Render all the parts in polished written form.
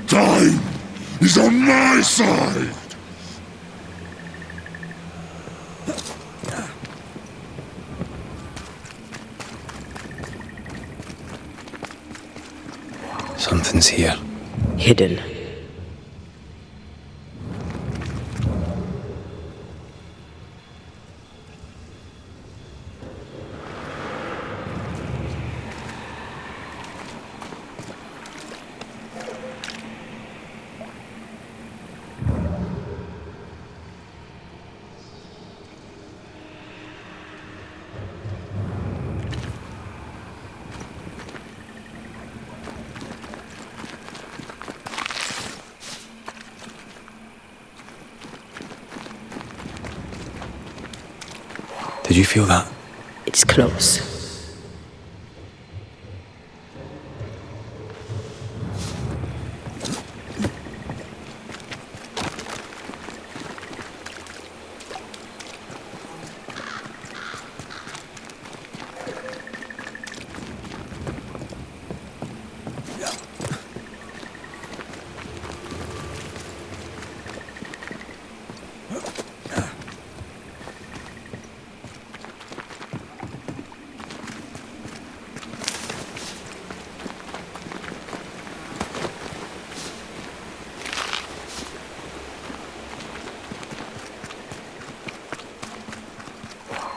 Time is on my side! Something's here. Hidden. Did you feel that? It's close.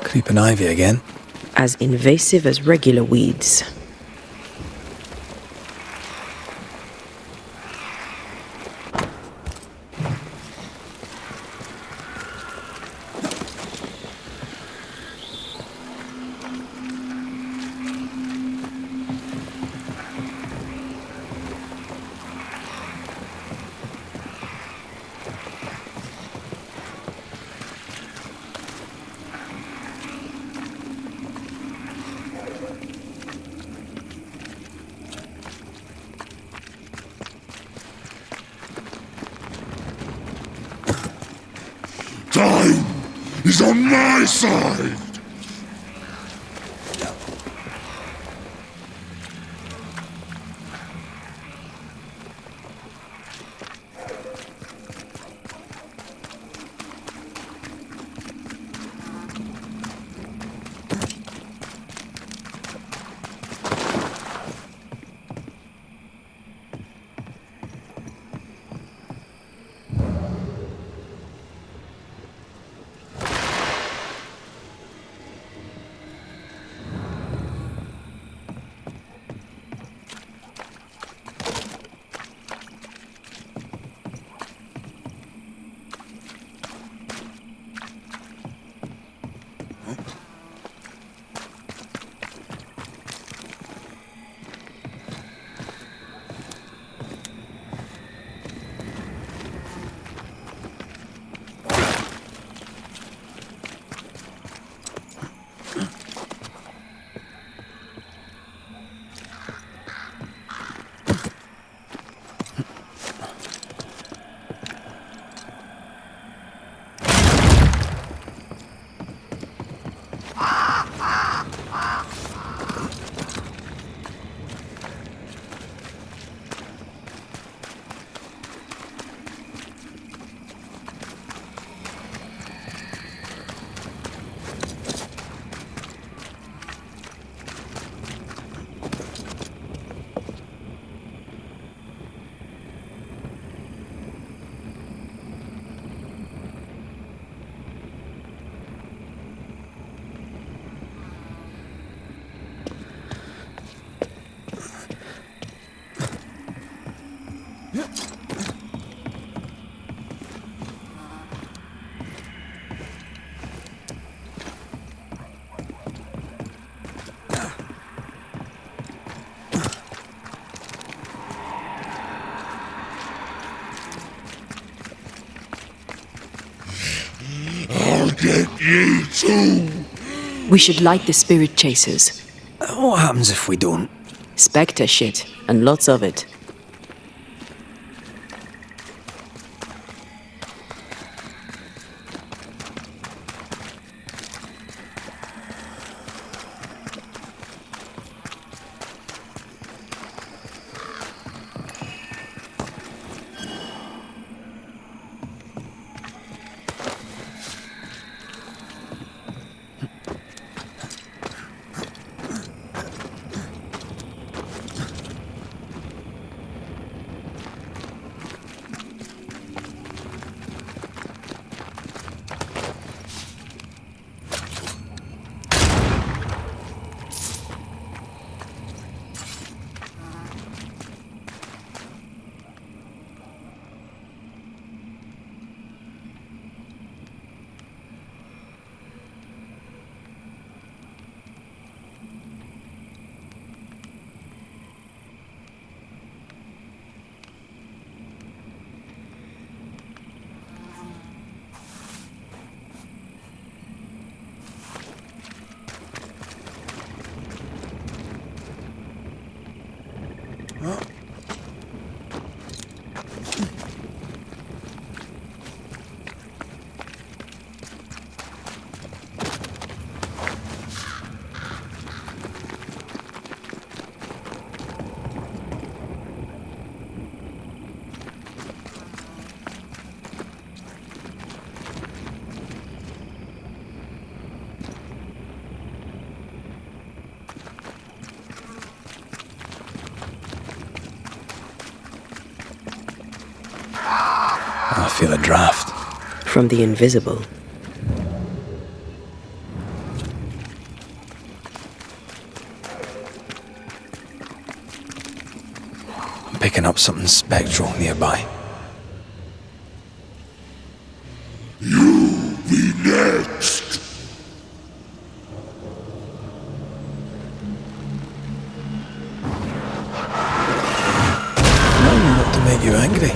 Creeping ivy again? As invasive as regular weeds. Time is on my side! I'll get you too. We should light the spirit chasers. What happens if we don't? Spectre shit, and lots of it. I feel a draft. From the invisible. I'm picking up something spectral nearby. You be next. Remind me not to make you angry.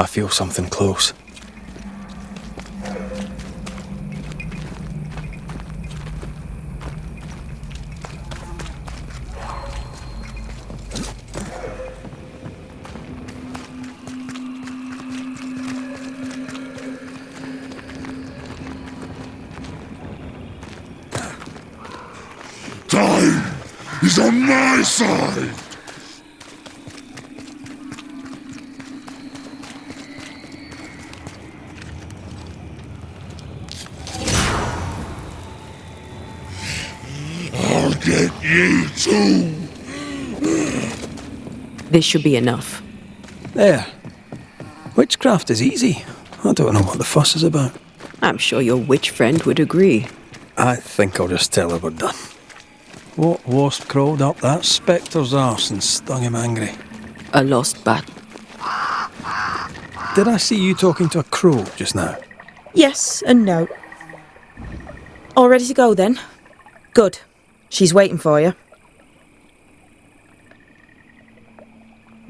I feel something close. He's on my side! I'll get you too! This should be enough. There. Witchcraft is easy. I don't know what the fuss is about. I'm sure your witch friend would agree. I think I'll just tell her we're done. What wasp crawled up that spectre's arse and stung him angry? A lost bat. Did I see you talking to a crow just now? Yes and no. All ready to go then? Good. She's waiting for you.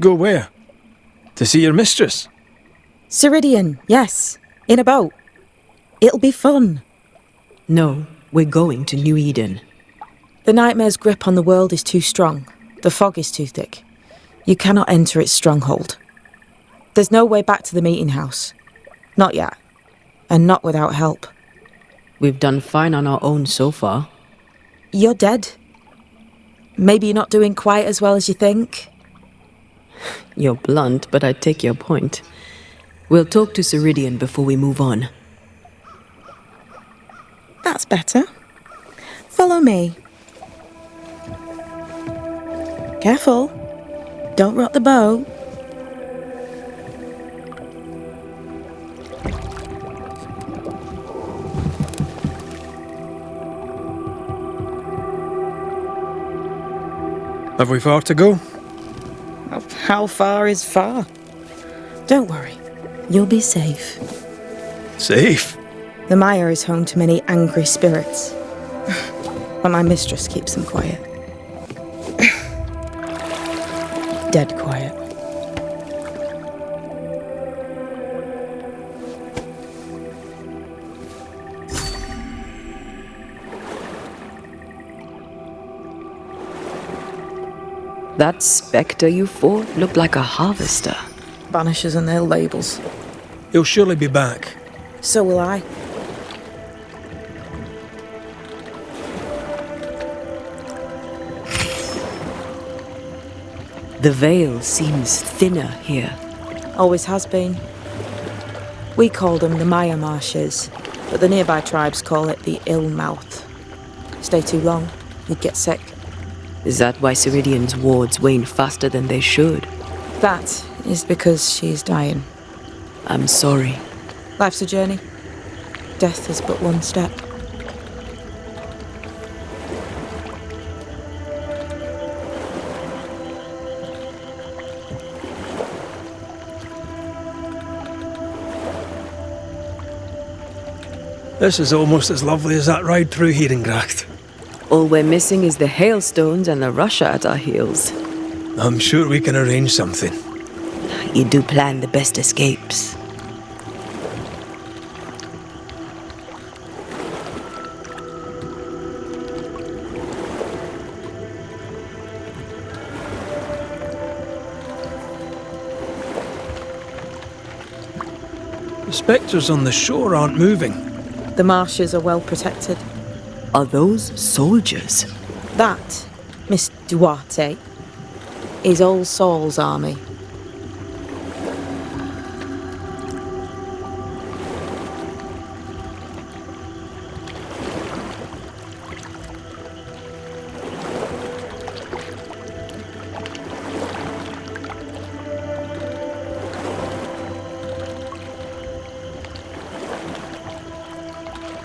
Go where? To see your mistress? Ceridian, yes. In a boat. It'll be fun. No, we're going to New Eden. The nightmare's grip on the world is too strong. The fog is too thick. You cannot enter its stronghold. There's no way back to the meeting house. Not yet. And not without help. We've done fine on our own so far. You're dead. Maybe you're not doing quite as well as you think. You're blunt, but I take your point. We'll talk to Ceridian before we move on. That's better. Follow me. Careful. Don't rock the boat. Have we far to go? How far is far? Don't worry. You'll be safe. Safe? The mire is home to many angry spirits. But my mistress keeps them quiet. Dead quiet. That spectre you fought looked like a harvester. Banishers and their labels. He'll surely be back. So will I. The veil seems thinner here. Always has been. We call them the Maya Marshes, but the nearby tribes call it the Ill Mouth. Stay too long, you'd get sick. Is that why Ceridian's wards wane faster than they should? That is because she's dying. I'm sorry. Life's a journey. Death is but one step. This is almost as lovely as that ride through Herengracht. All we're missing is the hailstones and the Russia at our heels. I'm sure we can arrange something. You do plan the best escapes. The spectres on the shore aren't moving. The marshes are well protected. Are those soldiers? That, Miss Duarte, is All Saul's army.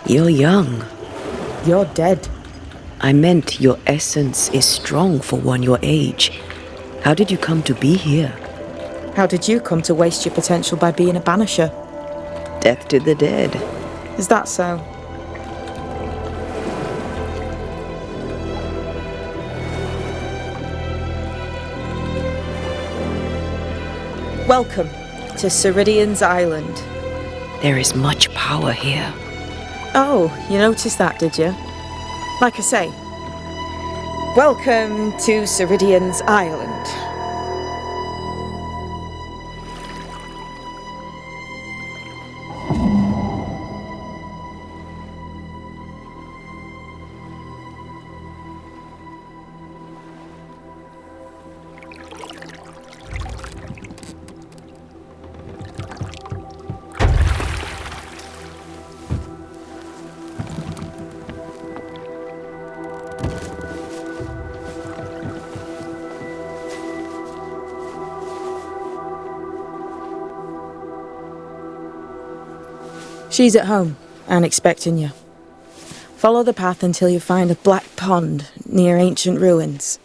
You're young. You're dead. I meant your essence is strong for one your age. How did you come to be here? How did you come to waste your potential by being a banisher? Death to the dead. Is that so? Welcome to Ceridian's Island. There is much power here. Oh, you noticed that, did you? Like I say, welcome to Ceridian's Island. She's at home and expecting you. Follow the path until you find a black pond near ancient ruins.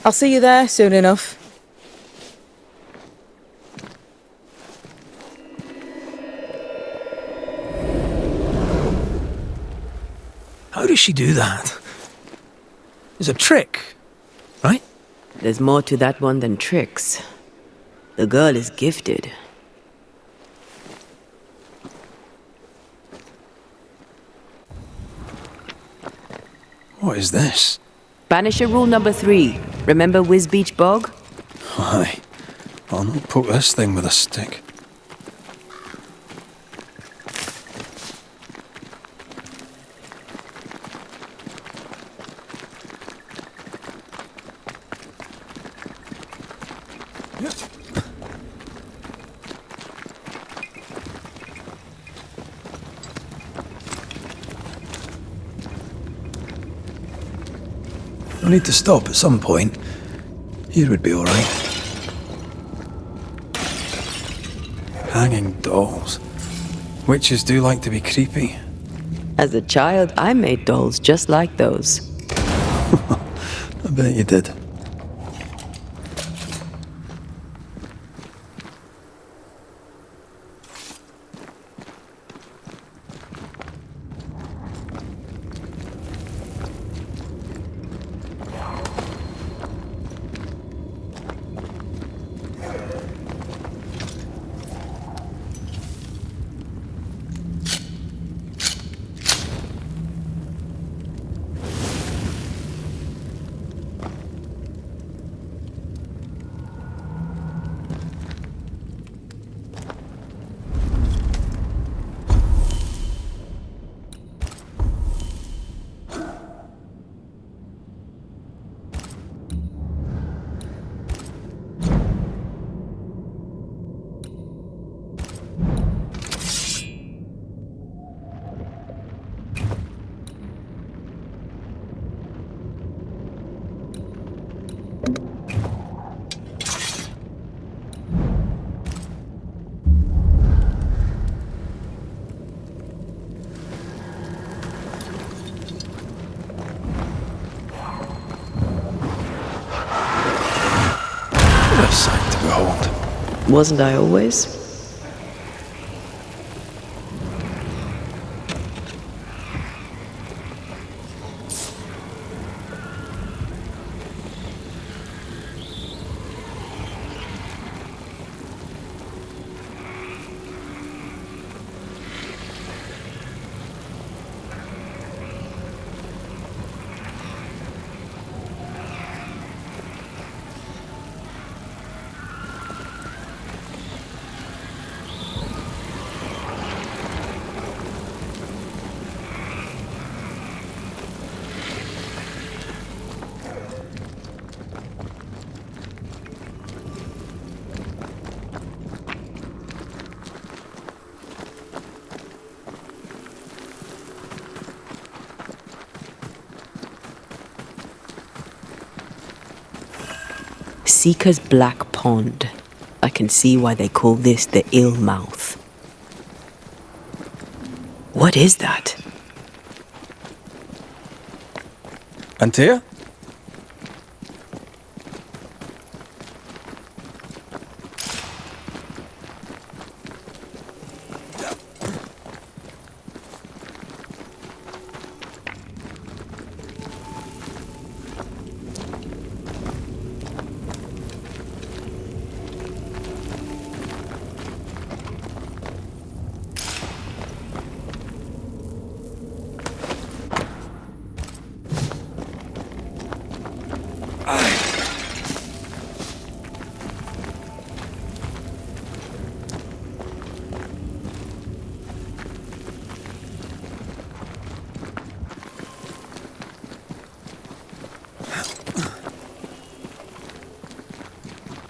I'll see you there soon enough. How does she do that? It's a trick, right? There's more to that one than tricks. The girl is gifted. What is this? Banisher rule number 3. Remember Wisbeach Bog? Aye. I'll not poke this thing with a stick. I need to stop at some point. Here would be all right. Hanging dolls. Witches do like to be creepy. As a child, I made dolls just like those. I bet you did. What a sight to behold. Wasn't I always? Seeker's Black Pond. I can see why they call this the Ill Mouth. What is that? Antea?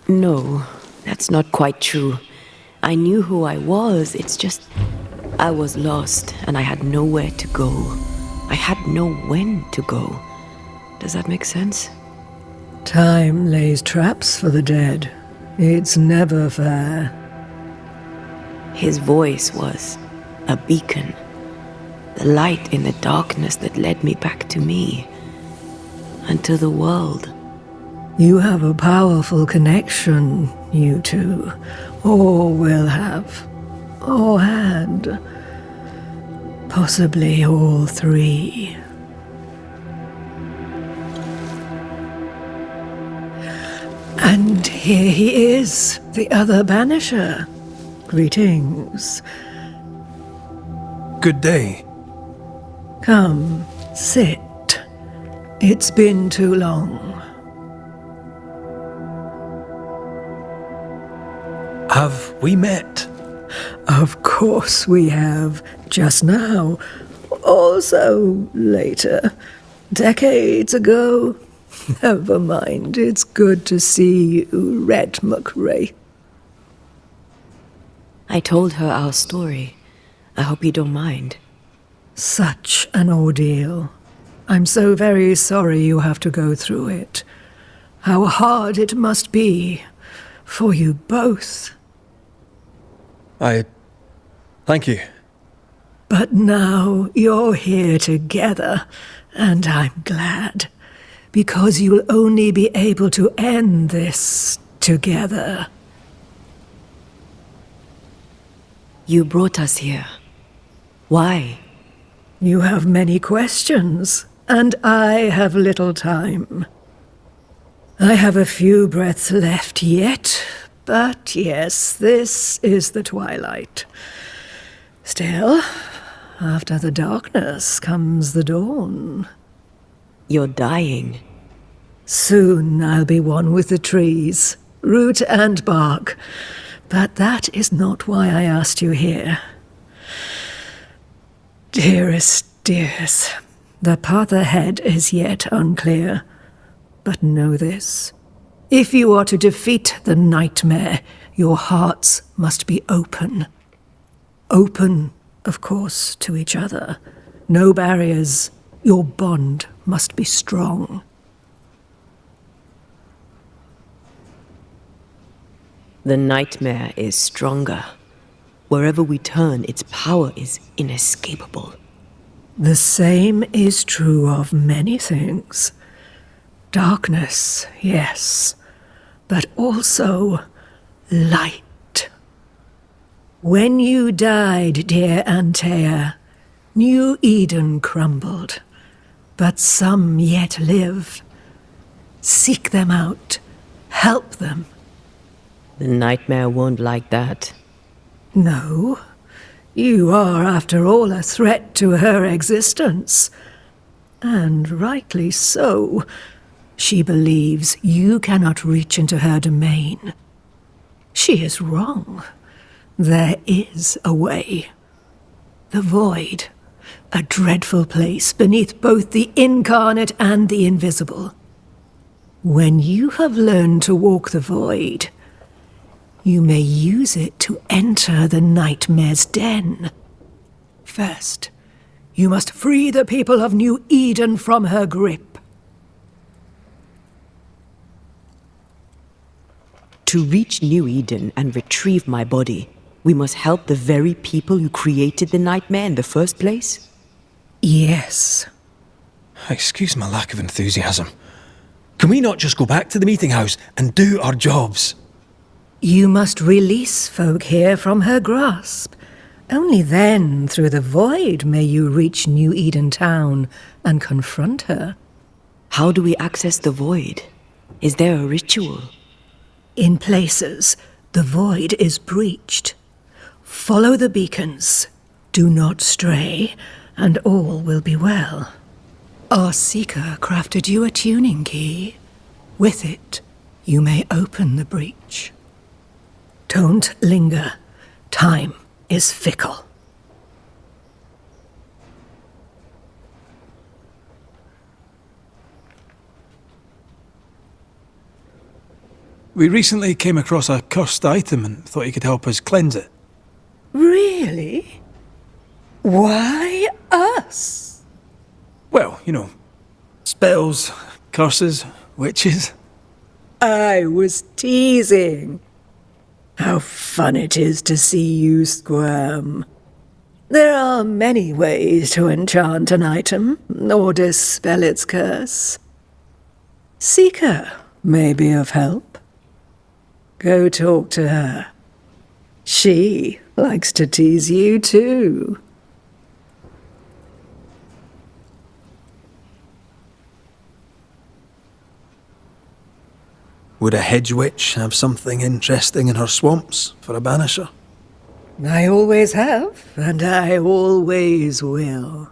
No, that's not quite true. I knew who I was, it's just... I was lost, and I had nowhere to go. I had no when to go. Does that make sense? Time lays traps for the dead. It's never fair. His voice was a beacon, the light in the darkness that led me back to me and to the world. You have a powerful connection, you two. Or will have. Or had. Possibly all three. And here he is, the other Banisher. Greetings. Good day. Come, sit. It's been too long. Have we met? Of course we have. Just now. Also later. Decades ago. Never mind. It's good to see you, Red McRae. I told her our story. I hope you don't mind. Such an ordeal. I'm so very sorry you have to go through it. How hard it must be for you both. Thank you. But now you're here together, and I'm glad. Because you'll only be able to end this together. You brought us here. Why? You have many questions, and I have little time. I have a few breaths left yet, but yes, this is the twilight. Still, after the darkness comes the dawn. You're dying. Soon I'll be one with the trees, root and bark. But that is not why I asked you here. Dearest dears, the path ahead is yet unclear. But know this. If you are to defeat the nightmare, your hearts must be open. Open, of course, to each other. No barriers. Your bond must be strong. The nightmare is stronger. Wherever we turn, its power is inescapable. The same is true of many things. Darkness, yes, but also light. When you died, dear Antea, New Eden crumbled, but some yet live. Seek them out, help them. The nightmare won't like that. No, you are, after all, a threat to her existence. And rightly so. She believes you cannot reach into her domain. She is wrong. There is a way. The void, a dreadful place beneath both the incarnate and the invisible. When you have learned to walk the void, you may use it to enter the nightmare's den. First, you must free the people of New Eden from her grip. To reach New Eden and retrieve my body, we must help the very people who created the nightmare in the first place? Yes. Excuse my lack of enthusiasm. Can we not just go back to the meeting house and do our jobs? You must release folk here from her grasp. Only then, through the void, may you reach New Eden Town and confront her. How do we access the void? Is there a ritual? In places, the void is breached. Follow the beacons. Do not stray, and all will be well. Our seeker crafted you a tuning key. With it, you may open the breach. Don't linger. Time is fickle. We recently came across a cursed item and thought you could help us cleanse it. Really? Why us? Well, you know, spells, curses, witches. I was teasing. How fun it is to see you squirm. There are many ways to enchant an item, or dispel its curse. Seeker may be of help. Go talk to her. She likes to tease you too. Would a hedge witch have something interesting in her swamps for a banisher? I always have, and I always will.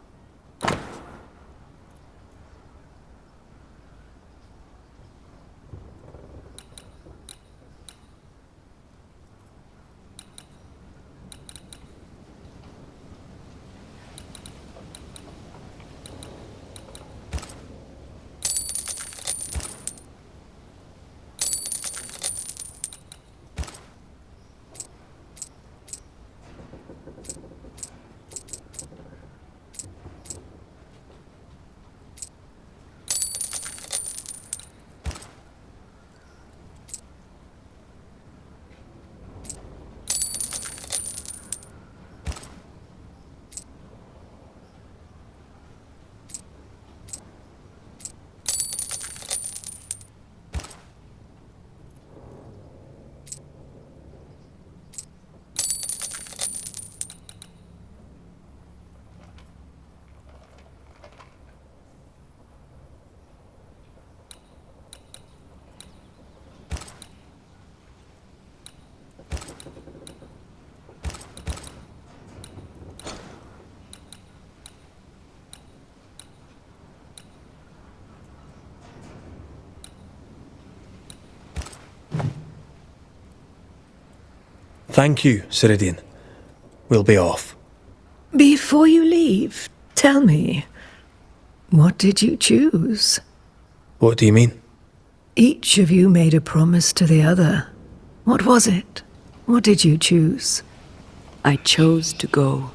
Thank you, Ceridian. We'll be off. Before you leave, tell me, what did you choose? What do you mean? Each of you made a promise to the other. What was it? What did you choose? I chose to go.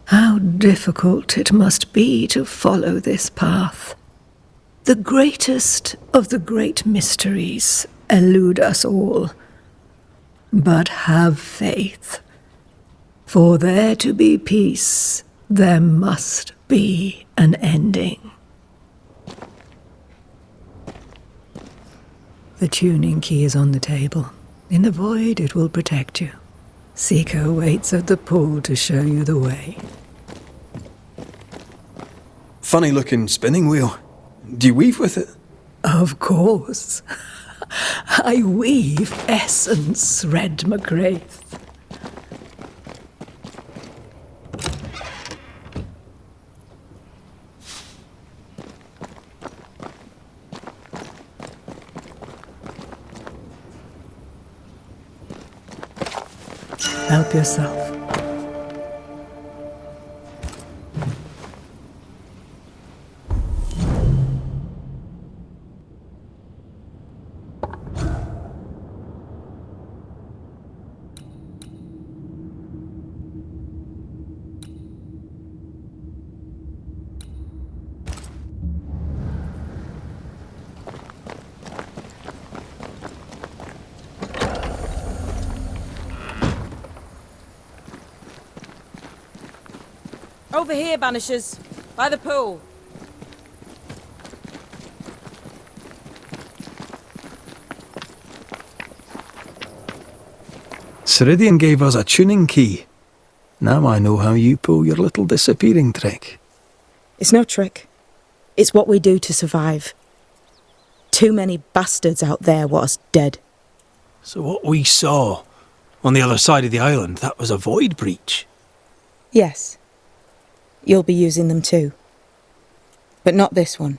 How difficult it must be to follow this path. The greatest of the great mysteries elude us all. But have faith. For there to be peace, there must be an ending. The tuning key is on the table. In the void, it will protect you. Seeker waits at the pool to show you the way. Funny looking spinning wheel. Do you weave with it? Of course. I weave essence, Red McGrath. Help yourself. Over here, Banishers. By the pool. Ceridian gave us a tuning key. Now I know how you pull your little disappearing trick. It's no trick. It's what we do to survive. Too many bastards out there want us dead. So what we saw on the other side of the island, that was a void breach? Yes. You'll be using them too. But not this one.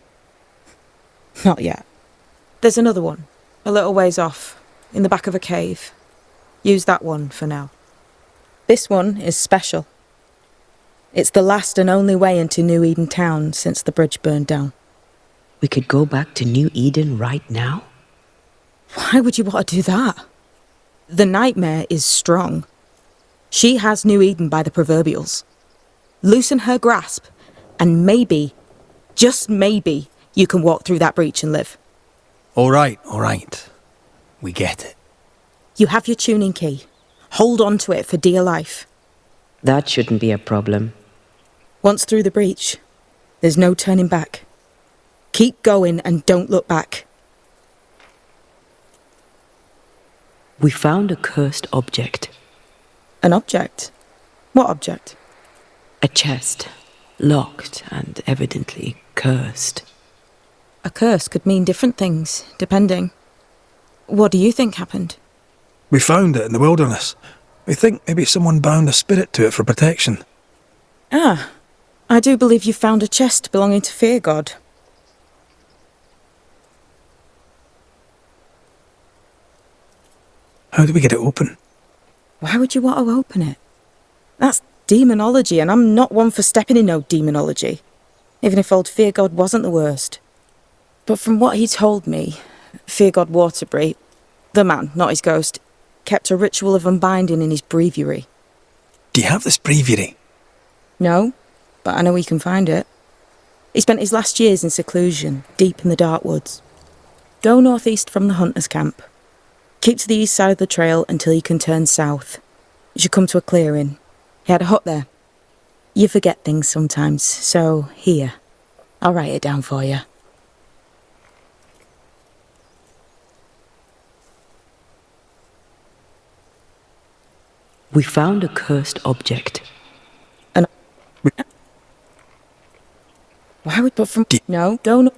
Not yet. There's another one, a little ways off, in the back of a cave. Use that one for now. This one is special. It's the last and only way into New Eden town since the bridge burned down. We could go back to New Eden right now? Why would you want to do that? The nightmare is strong. She has New Eden by the proverbials. Loosen her grasp, and maybe, just maybe, you can walk through that breach and live. All right, all right. we get it. You have your tuning key. Hold on to it for dear life. That shouldn't be a problem. Once through the breach, there's no turning back. Keep going and don't look back. We found a cursed object. An object? What object? A chest. Locked and evidently cursed. A curse could mean different things, depending. What do you think happened? We found it in the wilderness. We think maybe someone bound a spirit to it for protection. Ah, I do believe you found a chest belonging to Fear God. How do we get it open? Why would you want to open it? That's demonology, and I'm not one for stepping in no demonology, even if old Fear God wasn't the worst. But from what he told me, Fear God Waterbury, the man, not his ghost, kept a ritual of unbinding in his breviary. Do you have this breviary? No, but I know he can find it. He spent his last years in seclusion, deep in the dark woods. Go northeast from the hunter's camp. Keep to the east side of the trail until you can turn south. You should come to a clearing. He had a hut there. You forget things sometimes, so here. I'll write it down for you. We found a cursed object. Why would... But from... No, don't...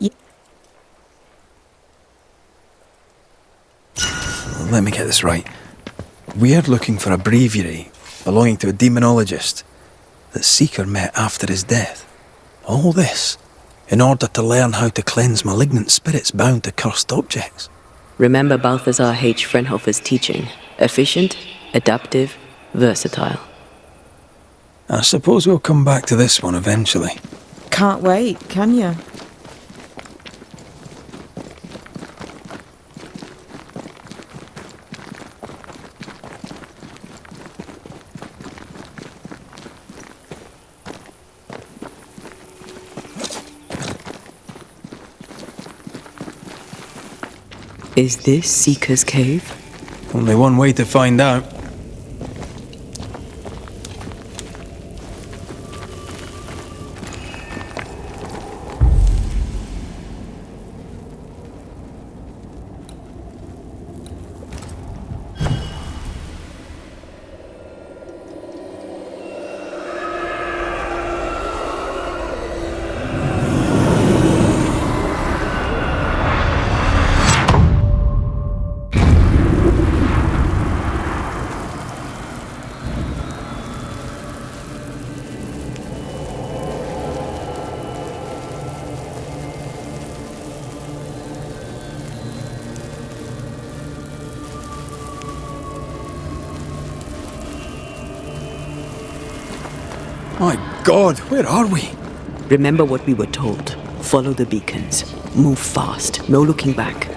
Let me get this right. We're looking for a breviary belonging to a demonologist that Seeker met after his death. All this in order to learn how to cleanse malignant spirits bound to cursed objects. Remember Balthazar H. Frenhofer's teaching. Efficient, adaptive, versatile. I suppose we'll come back to this one eventually. Can't wait, can you? Is this Seeker's Cave? Only one way to find out. My God, where are we? Remember what we were told. Follow the beacons. Move fast. No looking back.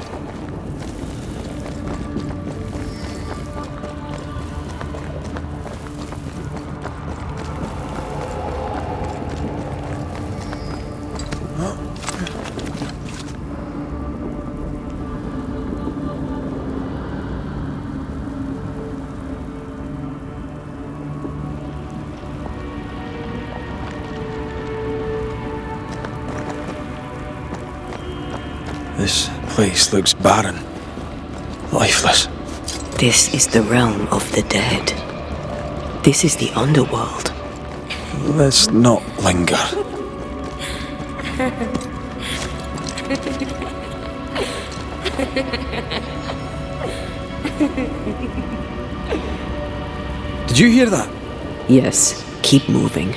This place looks barren, lifeless. This is the realm of the dead. This is the underworld. Let's not linger. Did you hear that? Yes, keep moving.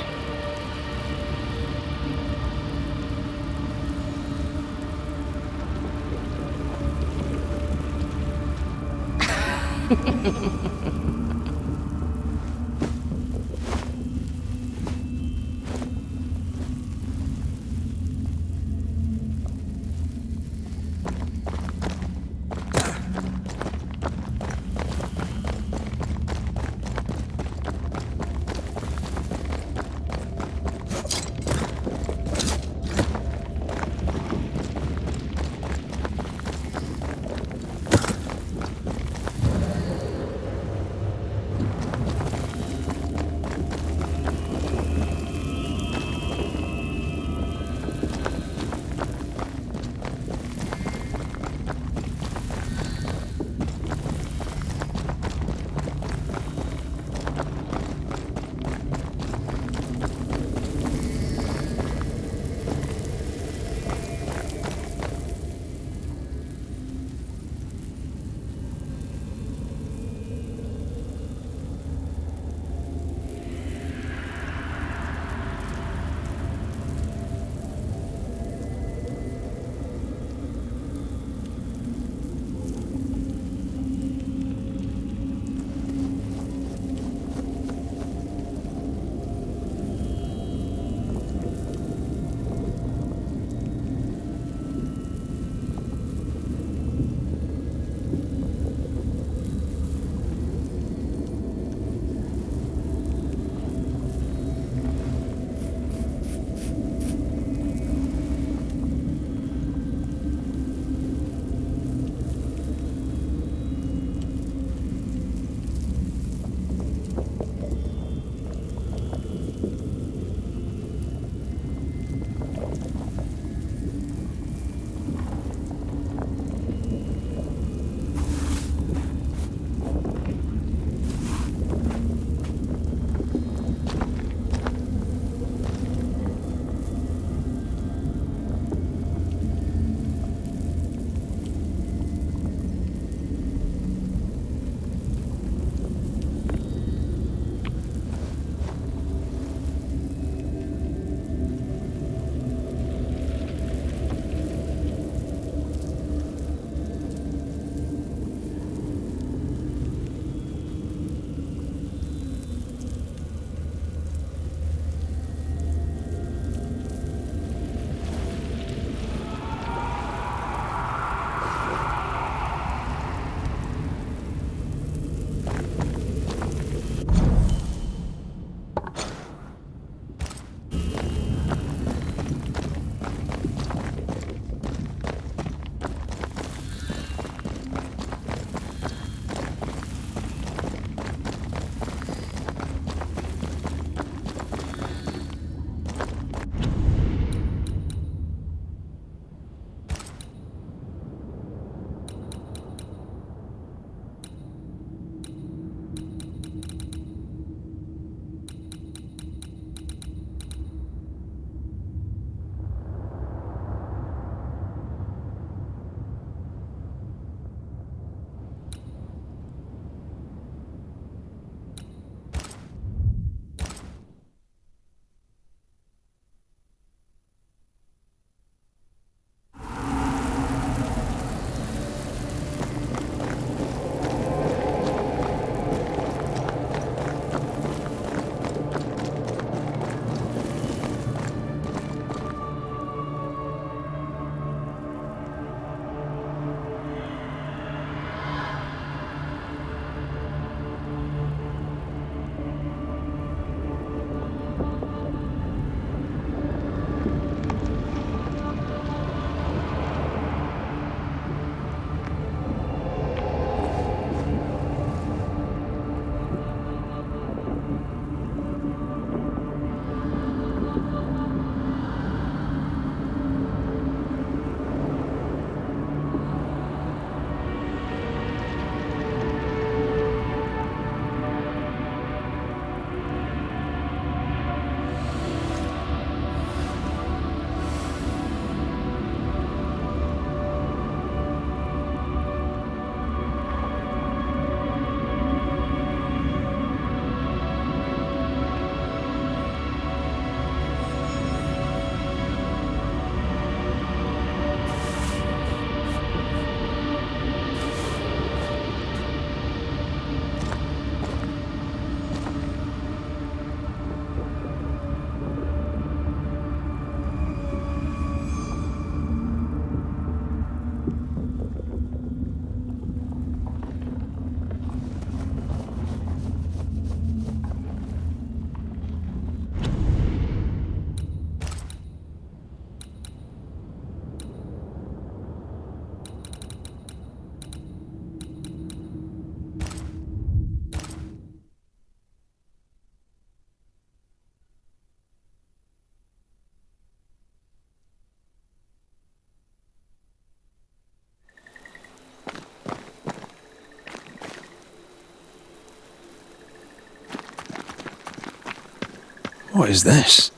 What is this?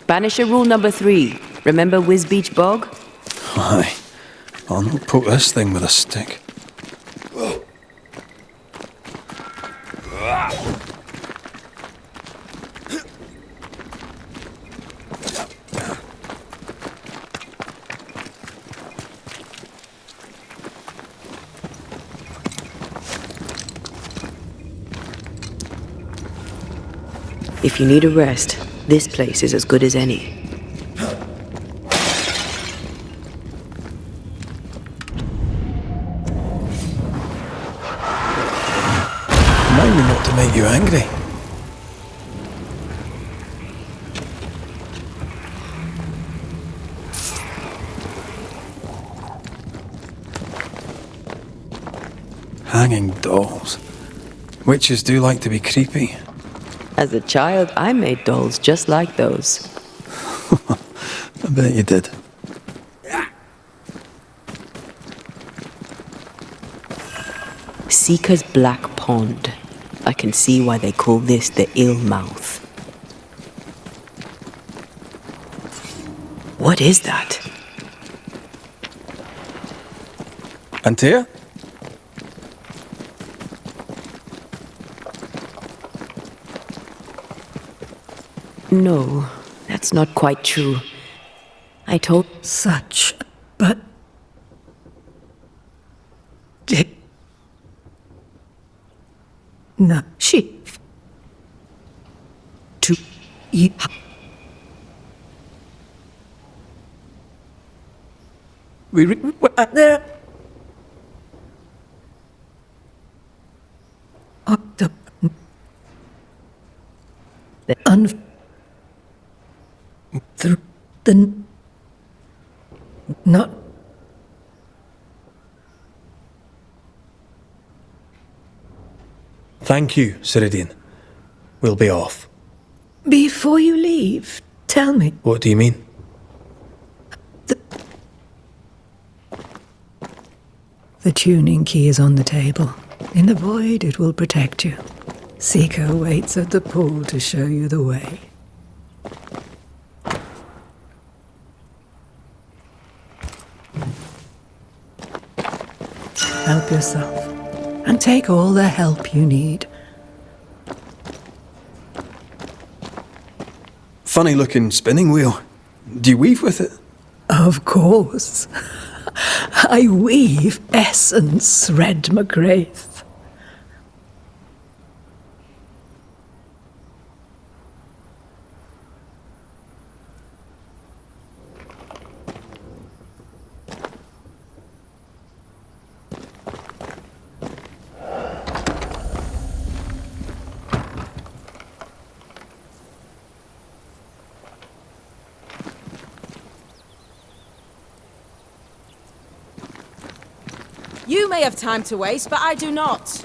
Banisher rule number 3. Remember Wisbeach Bog? Aye. I'll not poke this thing with a stick. If you need a rest, this place is as good as any. Remind me not to make you angry. Hanging dolls. Witches do like to be creepy. As a child, I made dolls just like those. I bet you did. Seeker's Black Pond. I can see why they call this the Ill Mouth. What is that? Antea? No, that's not quite true. I told... Such, but... Dick. No, she... To... eat... There... The... Through the... Not... Thank you, Ceridian. We'll be off. Before you leave, tell me... What do you mean? The tuning key is on the table. In the void, it will protect you. Seeker waits at the pool to show you the way. Help yourself, and take all the help you need. Funny looking spinning wheel. Do you weave with it? Of course. I weave essence, Red McGrath. You may have time to waste, but I do not.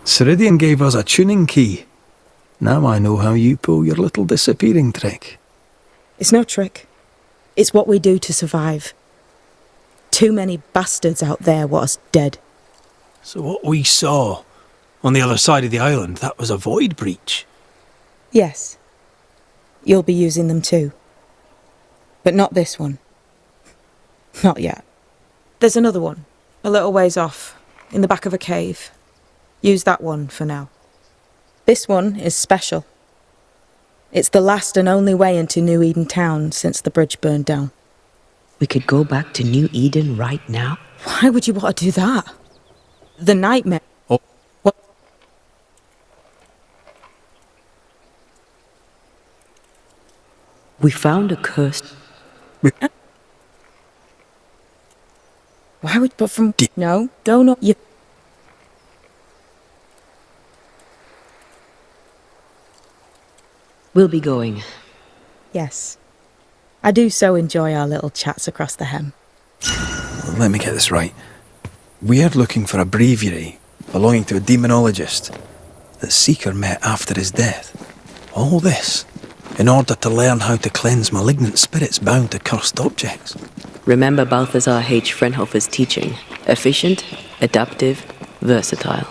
Ceridian gave us a tuning key. Now I know how you pull your little disappearing trick. It's no trick. It's what we do to survive. Too many bastards out there want us dead. So what we saw on the other side of the island, that was a void breach? Yes. You'll be using them too. But not this one. Not yet. There's another one, a little ways off, in the back of a cave. Use that one for now. This one is special. It's the last and only way into New Eden town since the bridge burned down. We could go back to New Eden right now? Why would you want to do that? The nightmare... Oh, We found a cursed... Why would... But from... No, don't... You... We'll be going. Yes. I do so enjoy our little chats across the hem. Let me get this right. We're looking for a breviary belonging to a demonologist that Seeker met after his death. All this in order to learn how to cleanse malignant spirits bound to cursed objects. Remember Balthazar H. Frenhofer's teaching. Efficient, adaptive, versatile.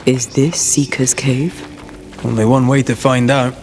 Is this Seeker's Cave? Only one way to find out.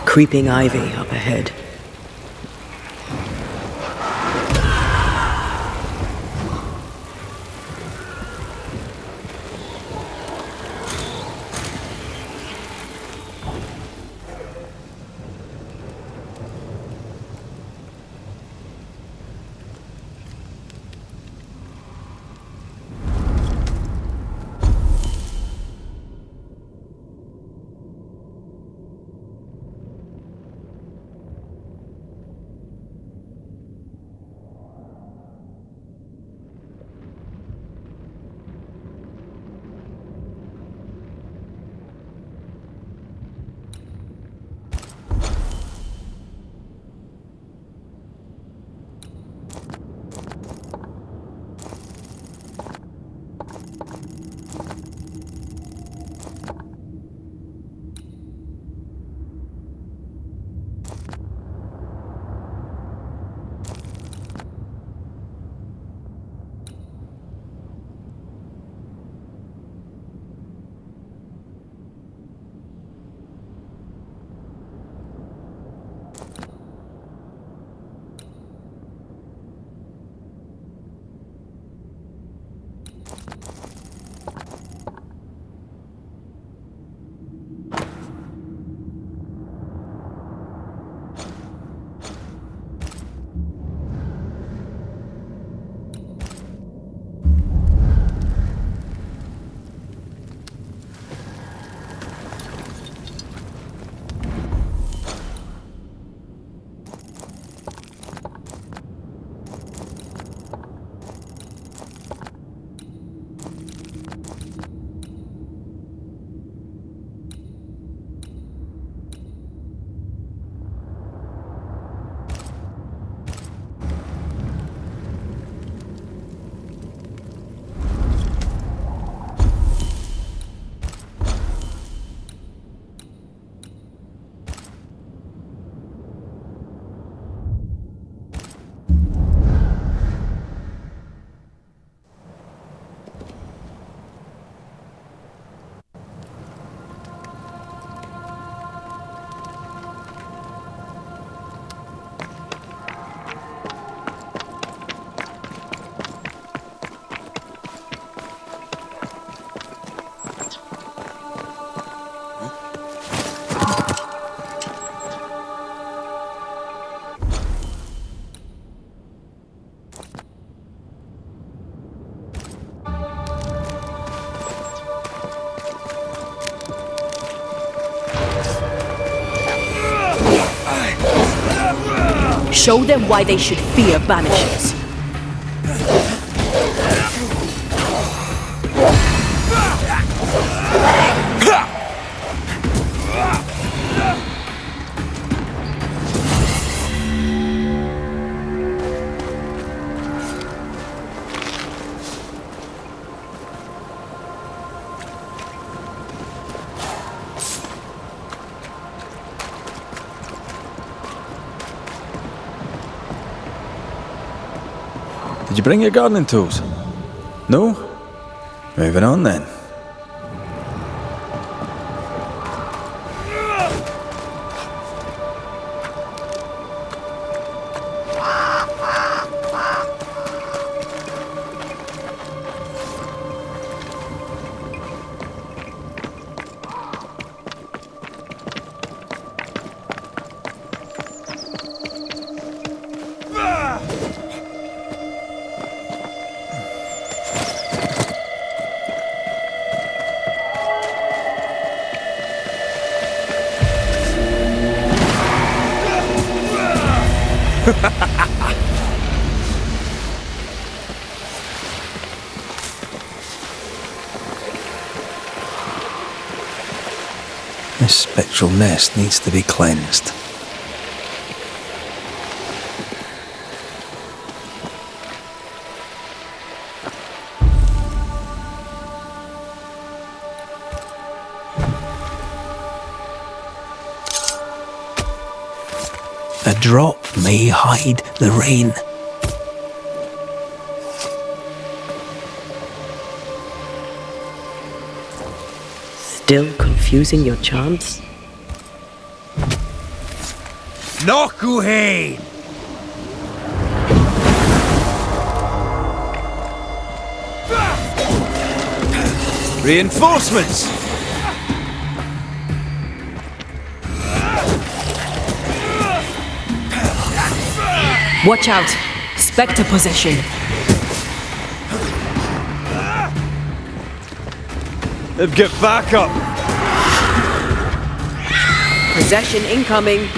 Creeping ivy up ahead. Show them why they should fear Banishers. Did you bring your gardening tools? No? Moving on then. This spectral nest needs to be cleansed. A drop may hide the rain. Still confusing your chants? Nokuhain! Reinforcements! Watch out! Spectre possession! They've got backup! Possession incoming!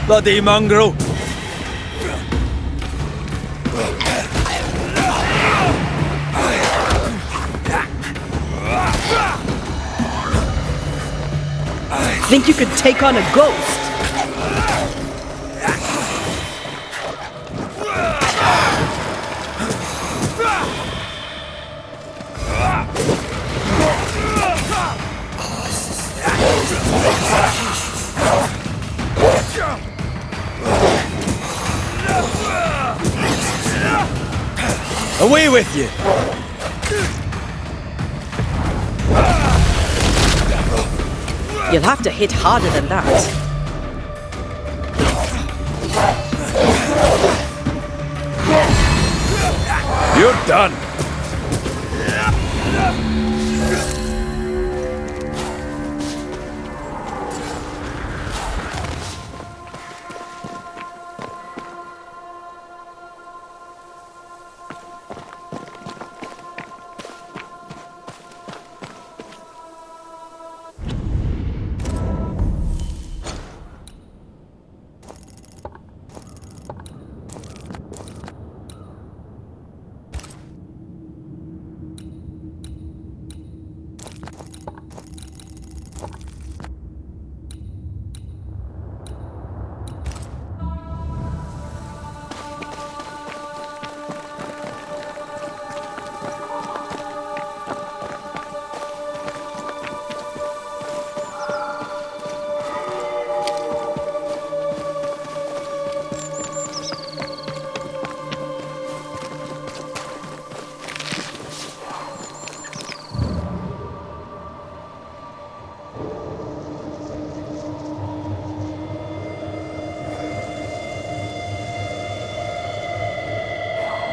Bloody mongrel! Think you could take on a ghost? Away with you! You'll have to hit harder than that. You're done!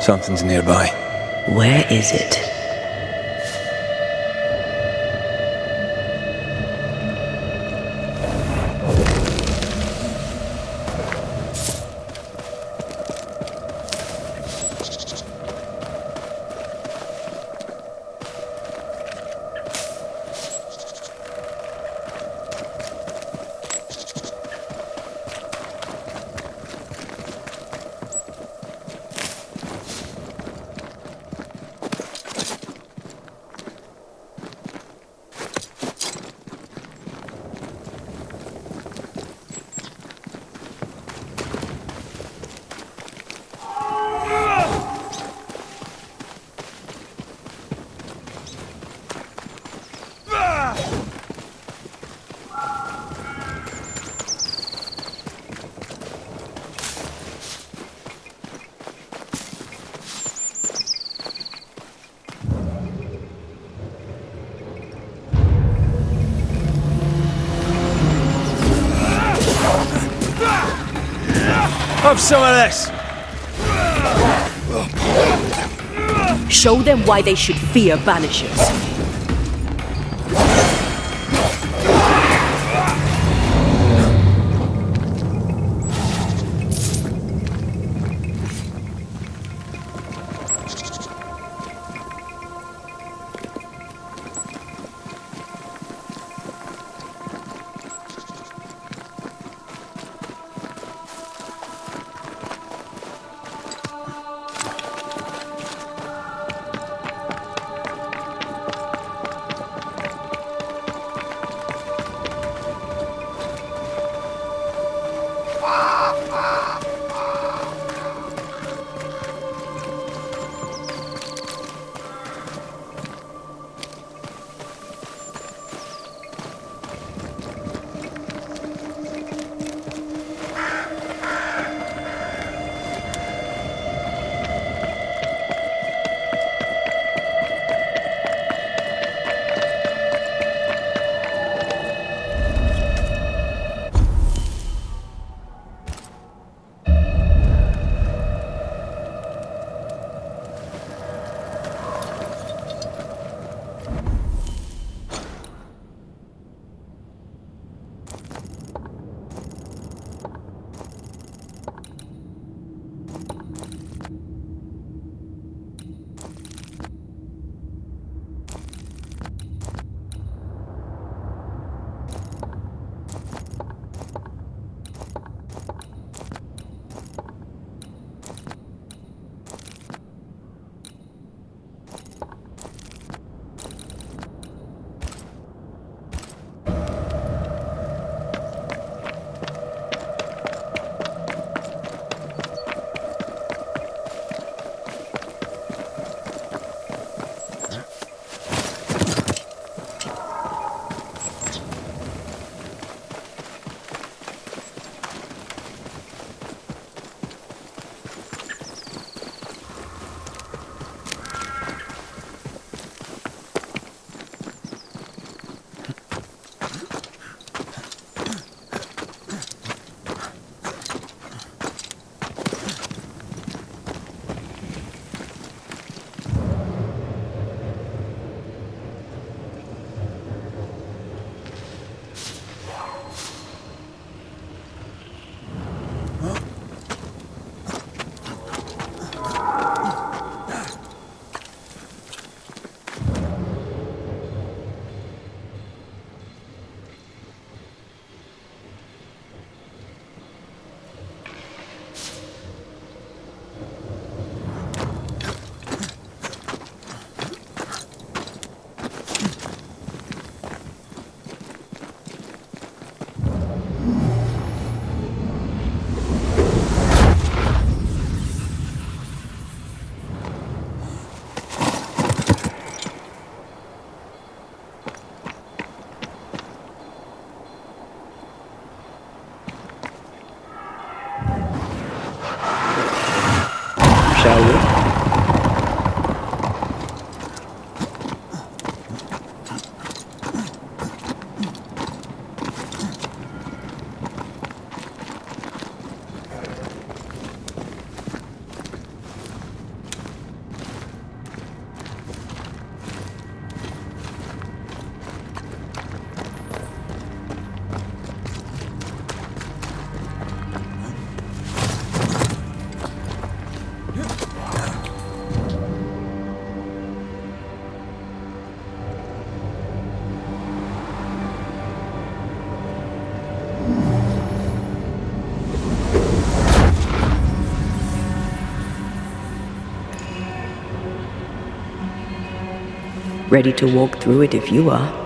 Something's nearby. Where is it? Have some of this! Show them why they should fear Banishers. Shall we? Ready to walk through it if you are.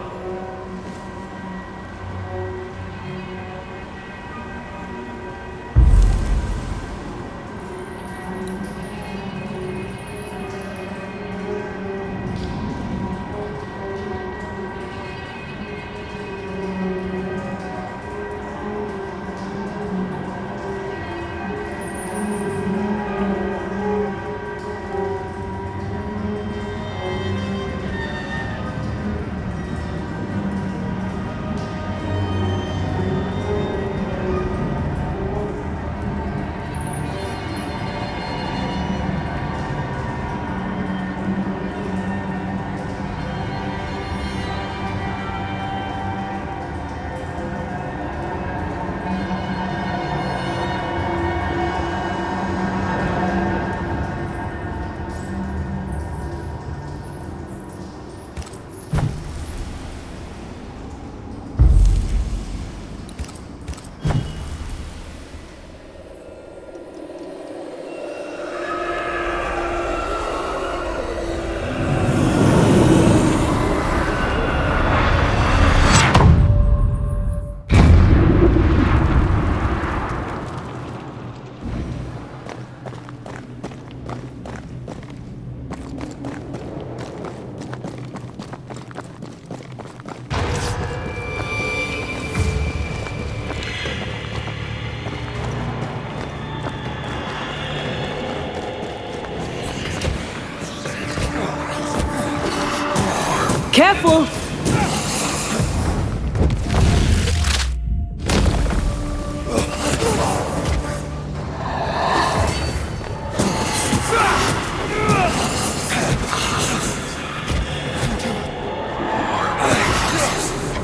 Careful!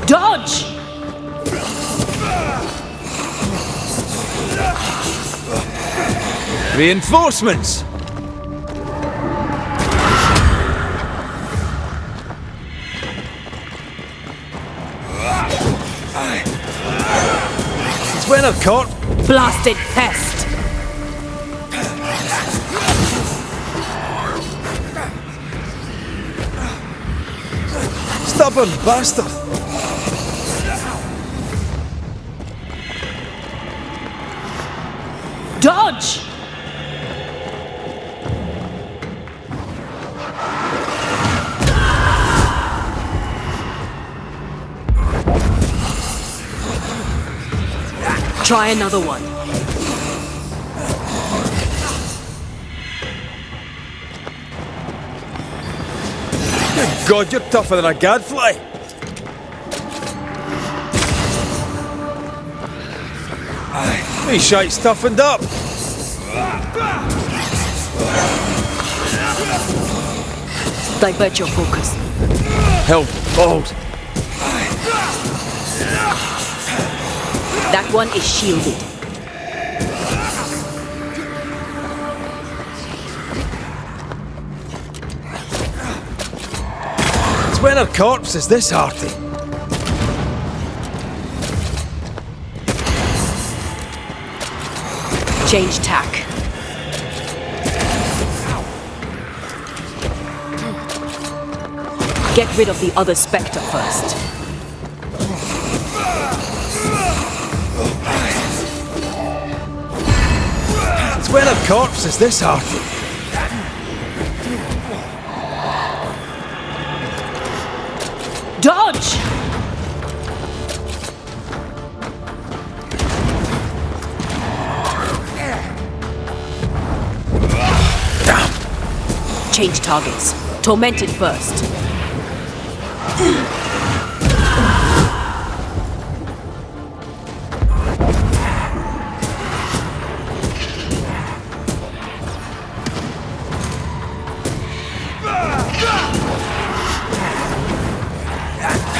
Dodge! Reinforcements! Since when I've caught... Blasted pest! Stubborn bastard! Dodge! Try another one. Good God, you're tougher than a gadfly! Me shite's toughened up! Divert your focus. Held, hold. That one is shielded. It's when her corpse is this hearty. Change tack. Get rid of the other Spectre first. It's when her corpse is this hearty. Dodge! Change targets. Tormented first.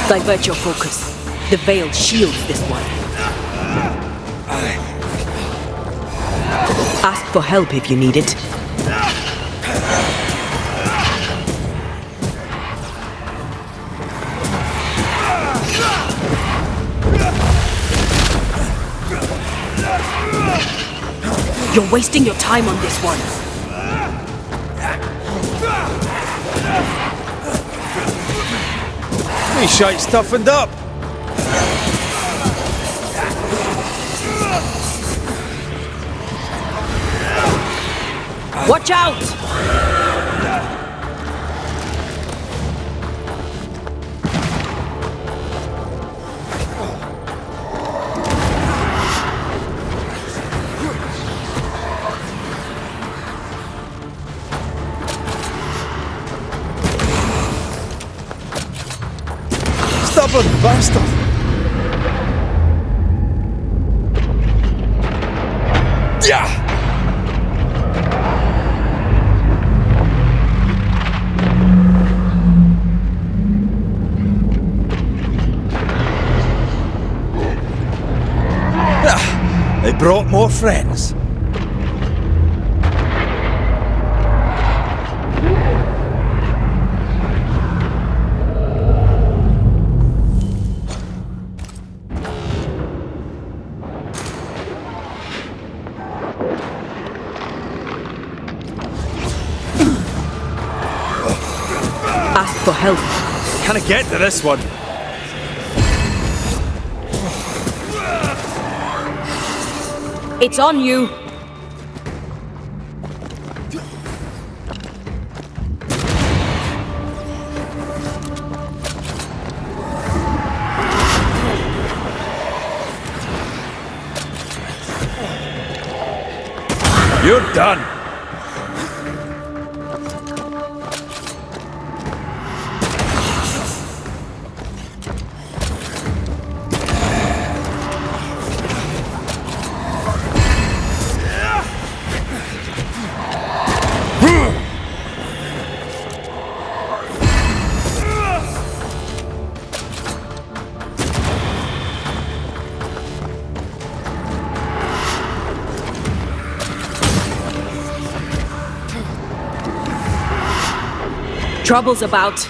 Divert your focus. The veil shields this one. Ask for help if you need it. You're wasting your time on this one. Me shite's toughened up. Watch out! Stubborn bastard! Yeah! They brought more friends. Ask for help. Can I get to this one? It's on you. You're done. Trouble's about.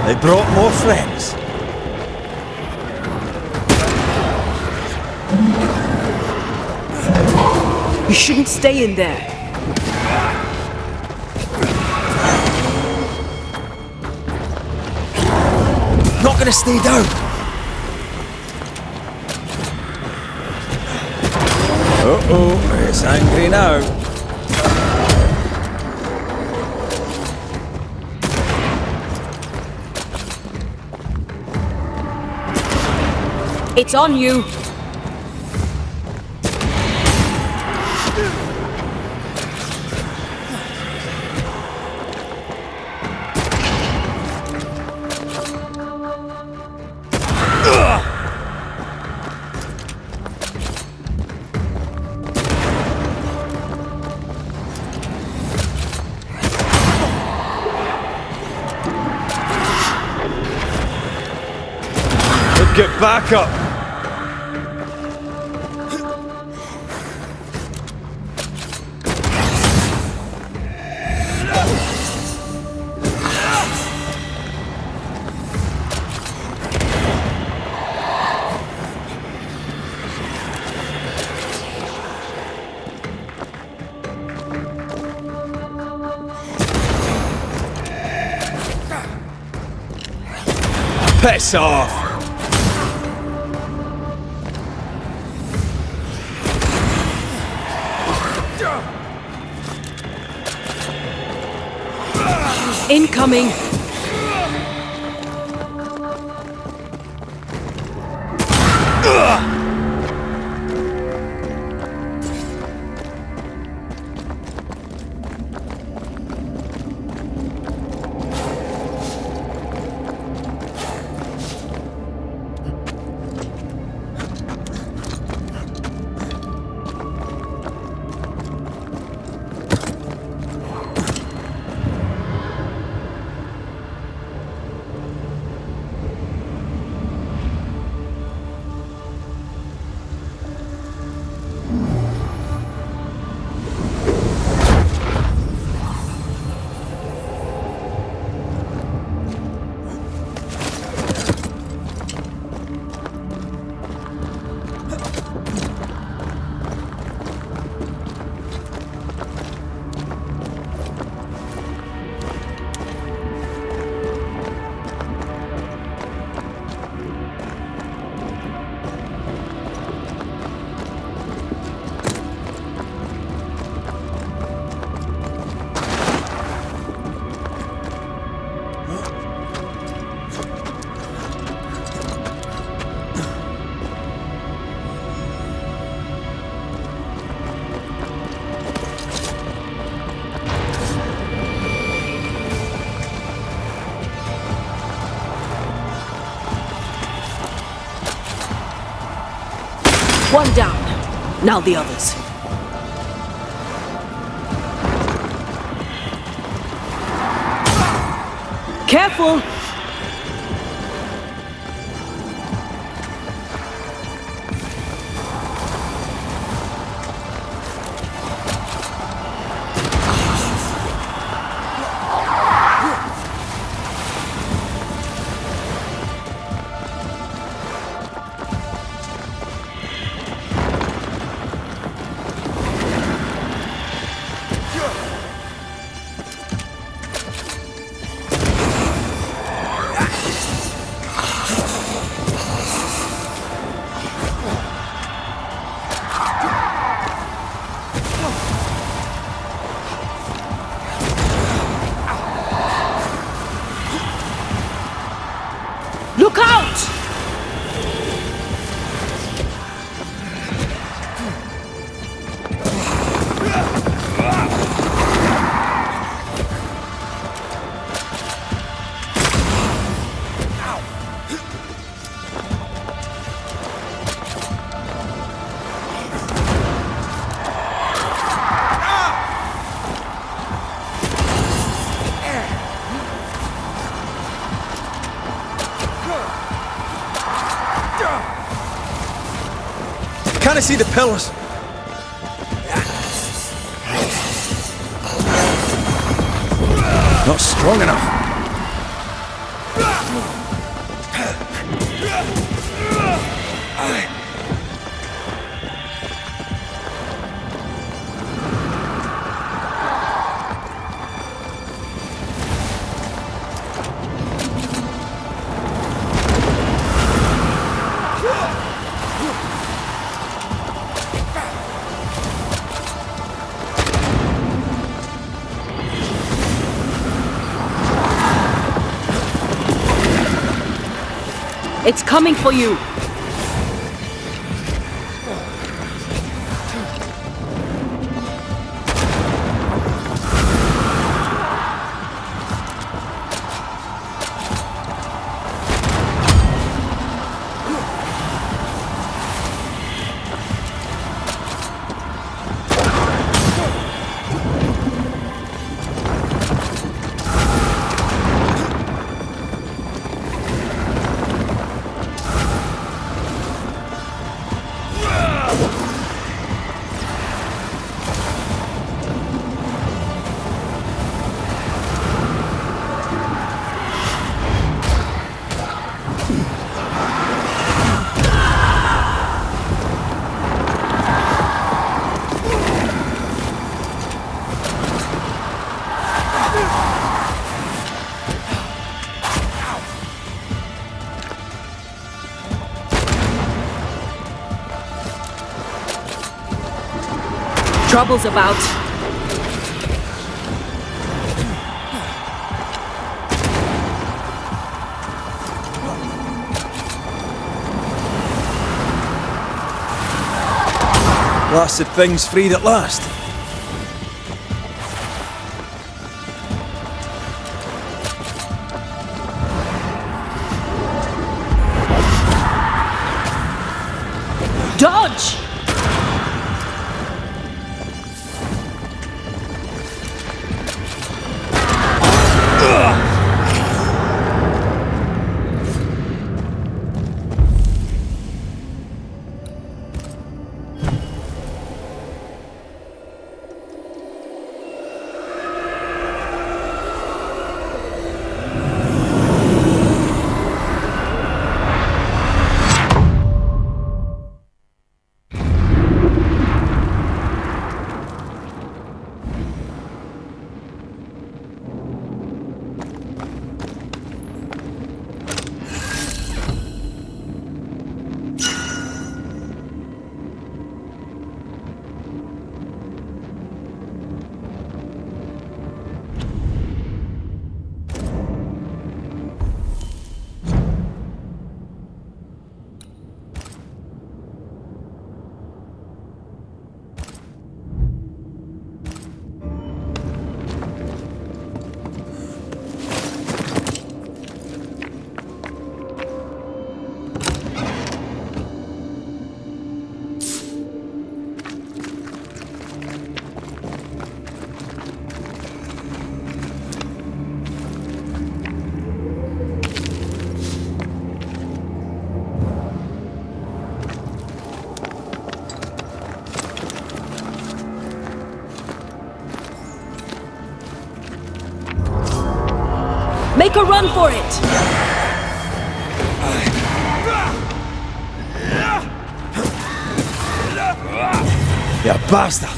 They brought more friends. You shouldn't stay in there. Not gonna stay down. Uh-oh, it's angry now. It's on you. Get back up! Piss off! Incoming! One down. Now the others. Careful! Look out! Can't I see the pillars? Not strong enough. It's coming for you! Trouble's about. Blasted thing's freed at last. Dodge! Make a run for it! You bastard!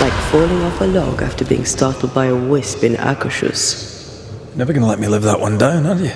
Like falling off a log after being startled by a wisp in Akashus. Never gonna let me live that one down, are you?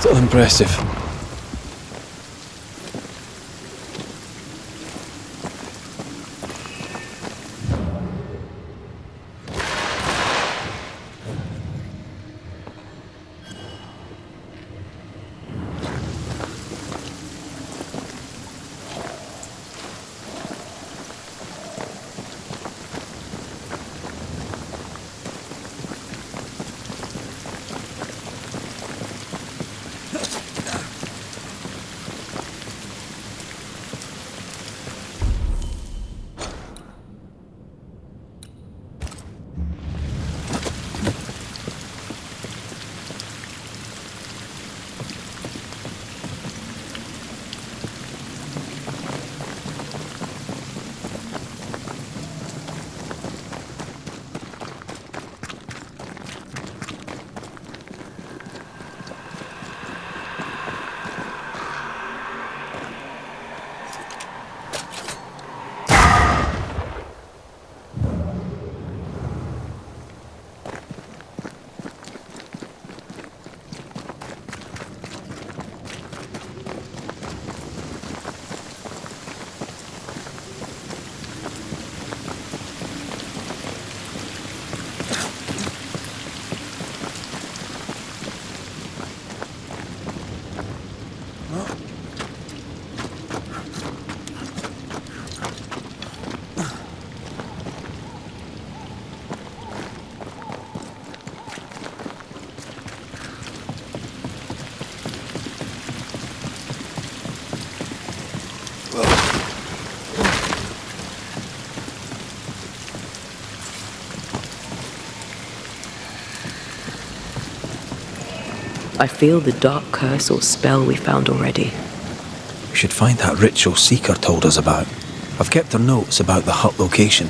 Still impressive. I feel the dark curse or spell we found already. We should find that ritual Seeker told us about. I've kept her notes about the hut location.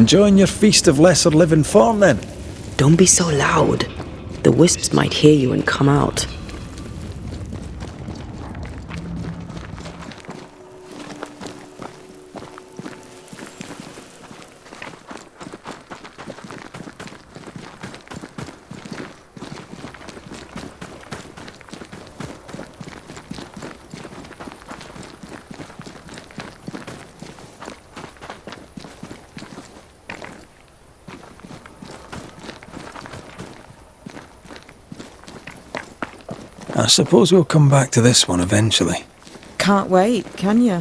Enjoying your feast of lesser living form, then? Don't be so loud. The wisps might hear you and come out. I suppose we'll come back to this one eventually. Can't wait, can you?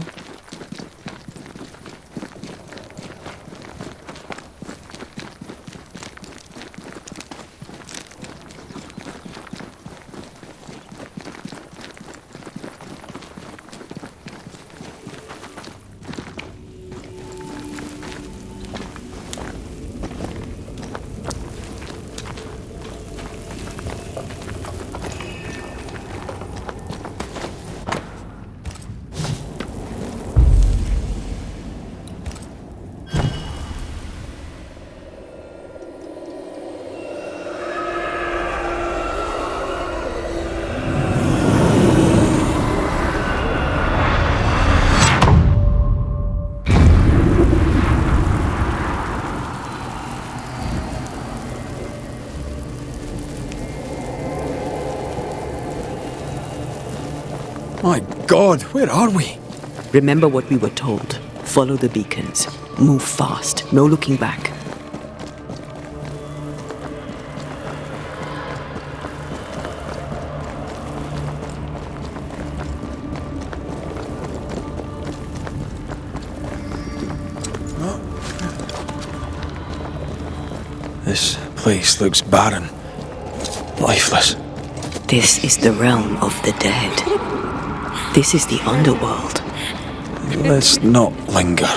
My God, where are we? Remember what we were told. Follow the beacons. Move fast. No looking back. This place looks barren. Lifeless. This is the realm of the dead. This is the underworld. Let's not linger.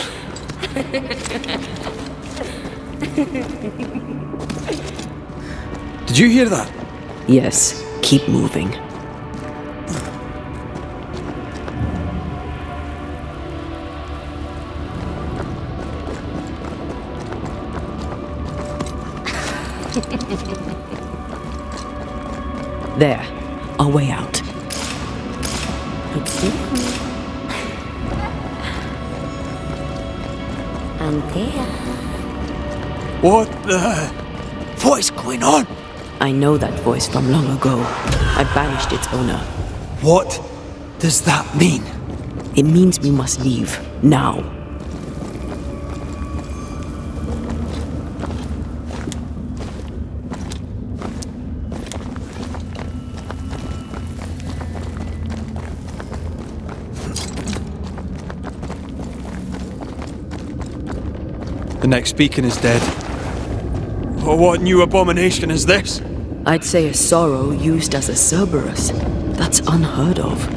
Did you hear that? Yes, keep moving. There, our way out. Antea. What the... What is going on? I know that voice from long ago. I banished its owner. What does that mean? It means we must leave, now. The next beacon is dead. Oh, what new abomination is this? I'd say a sorrow used as a Cerberus. That's unheard of.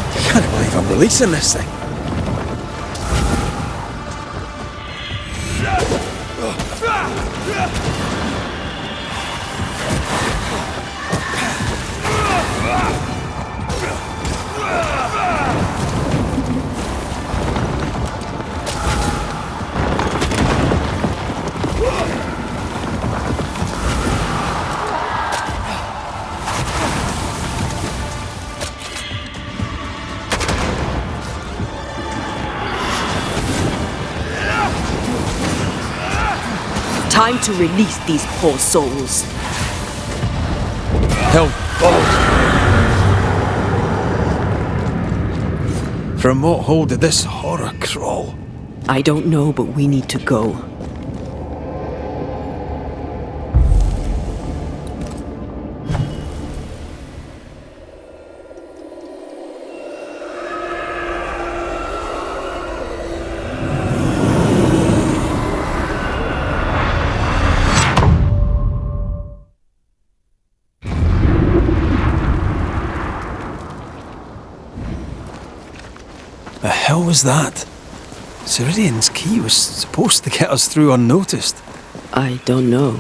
I can't believe I'm releasing this thing. Time to release these poor souls. Hell balls. From what hole did this horror crawl? I don't know, but we need to go. The hell was that? Ceridian's key was supposed to get us through unnoticed. I don't know.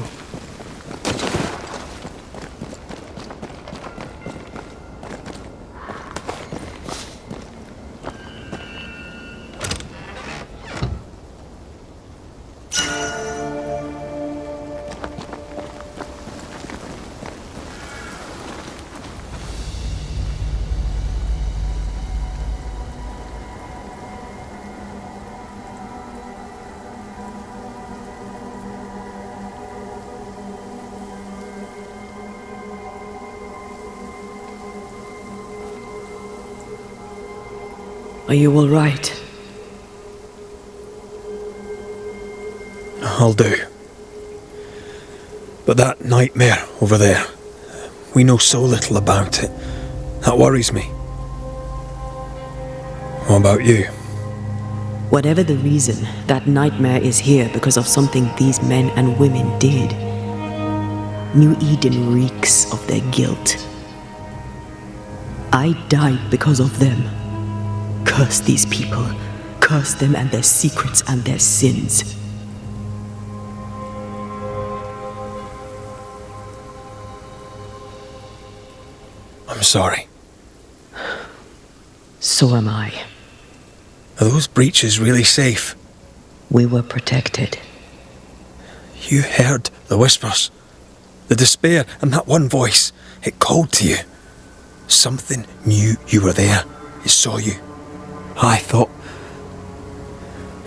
Are you all right? I'll do. But that nightmare over there, we know so little about it. That worries me. What about you? Whatever the reason, that nightmare is here because of something these men and women did. New Eden reeks of their guilt. I died because of them. Curse these people. Curse them and their secrets and their sins. I'm sorry. So am I. Are those breaches really safe? We were protected. You heard the whispers, the despair, and that one voice. It called to you. Something knew you were there. It saw you. I thought...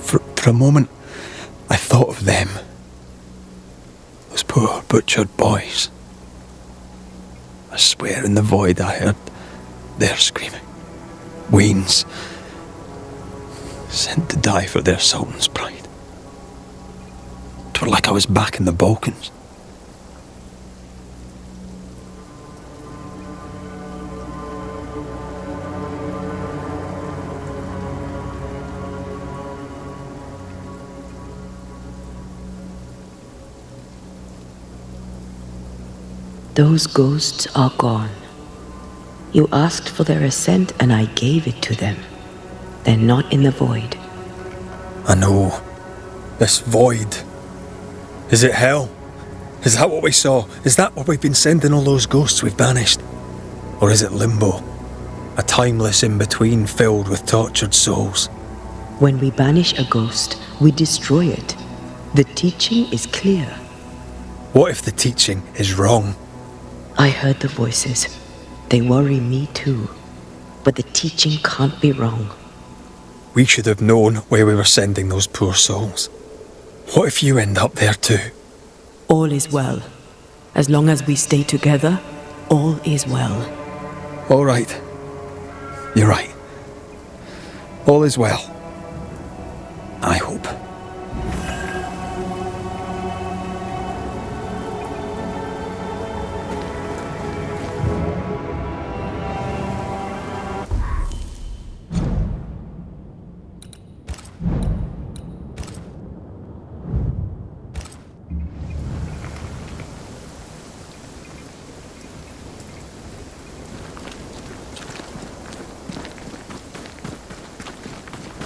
For a moment, I thought of them. Those poor butchered boys. I swear in the void I heard their screaming. Weans. Sent to die for their sultan's pride. 'Twere like I was back in the Balkans. Those ghosts are gone. You asked for their assent and I gave it to them. They're not in the void. I know. This void. Is it hell? Is that what we saw? Is that where we've been sending all those ghosts we've banished? Or is it limbo? A timeless in-between filled with tortured souls? When we banish a ghost, we destroy it. The teaching is clear. What if the teaching is wrong? I heard the voices. They worry me too. But the teaching can't be wrong. We should have known where we were sending those poor souls. What if you end up there too? All is well. As long as we stay together, all is well. All right. You're right. All is well. I hope.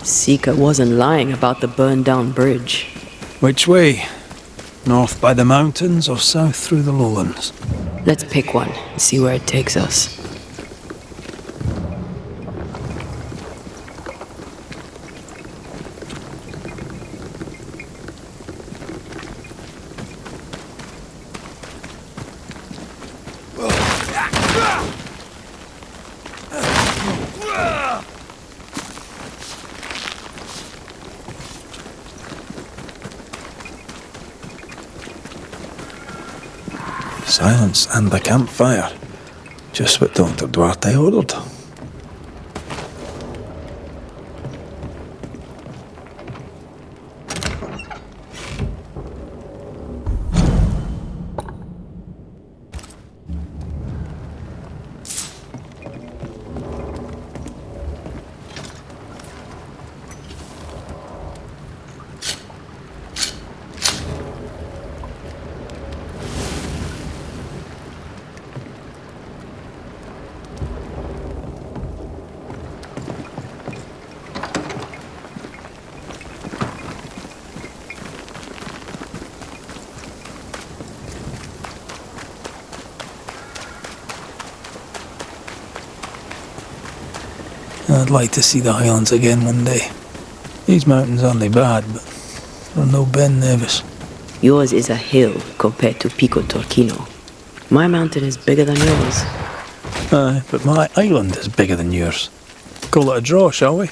Seeker wasn't lying about the burned-down bridge. Which way? North by the mountains or south through the lowlands? Let's pick one and see where it takes us. Silence and the campfire. Just what Dr. Duarte ordered. I'd like to see the Highlands again one day. These mountains aren't bad, but they're no Ben Nevis. Yours is a hill compared to Pico Torquino. My mountain is bigger than yours. Aye, but my island is bigger than yours. Call it a draw, shall we?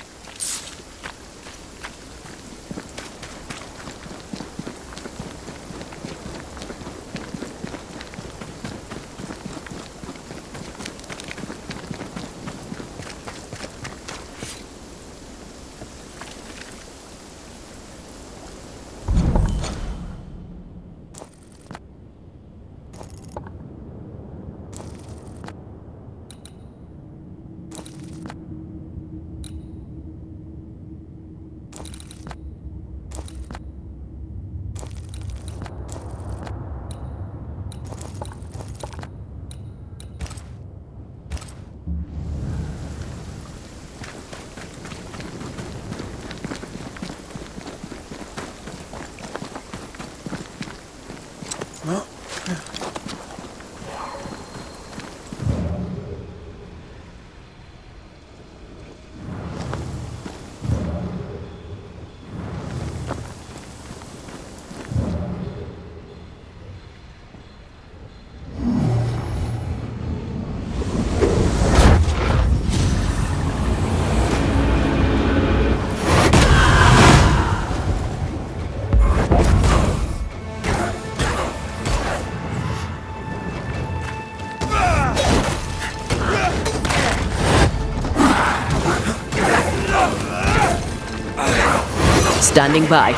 Standing by.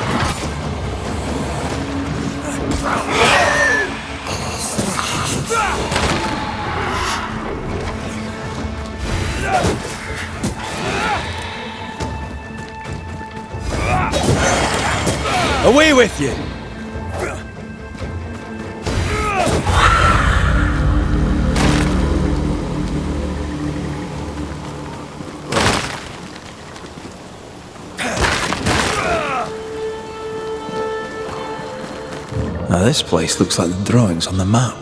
Away with you! Now this place looks like the drawings on the map.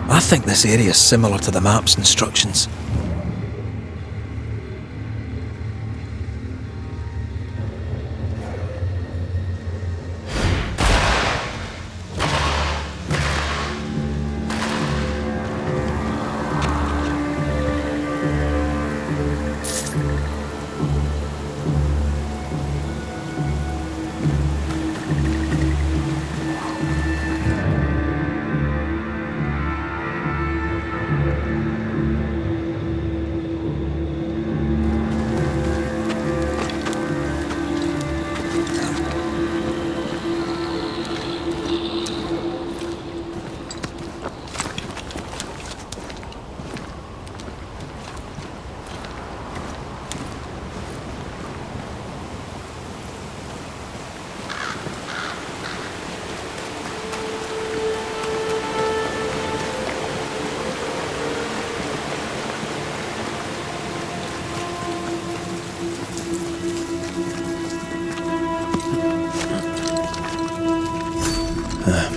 I think this area is similar to the map's instructions.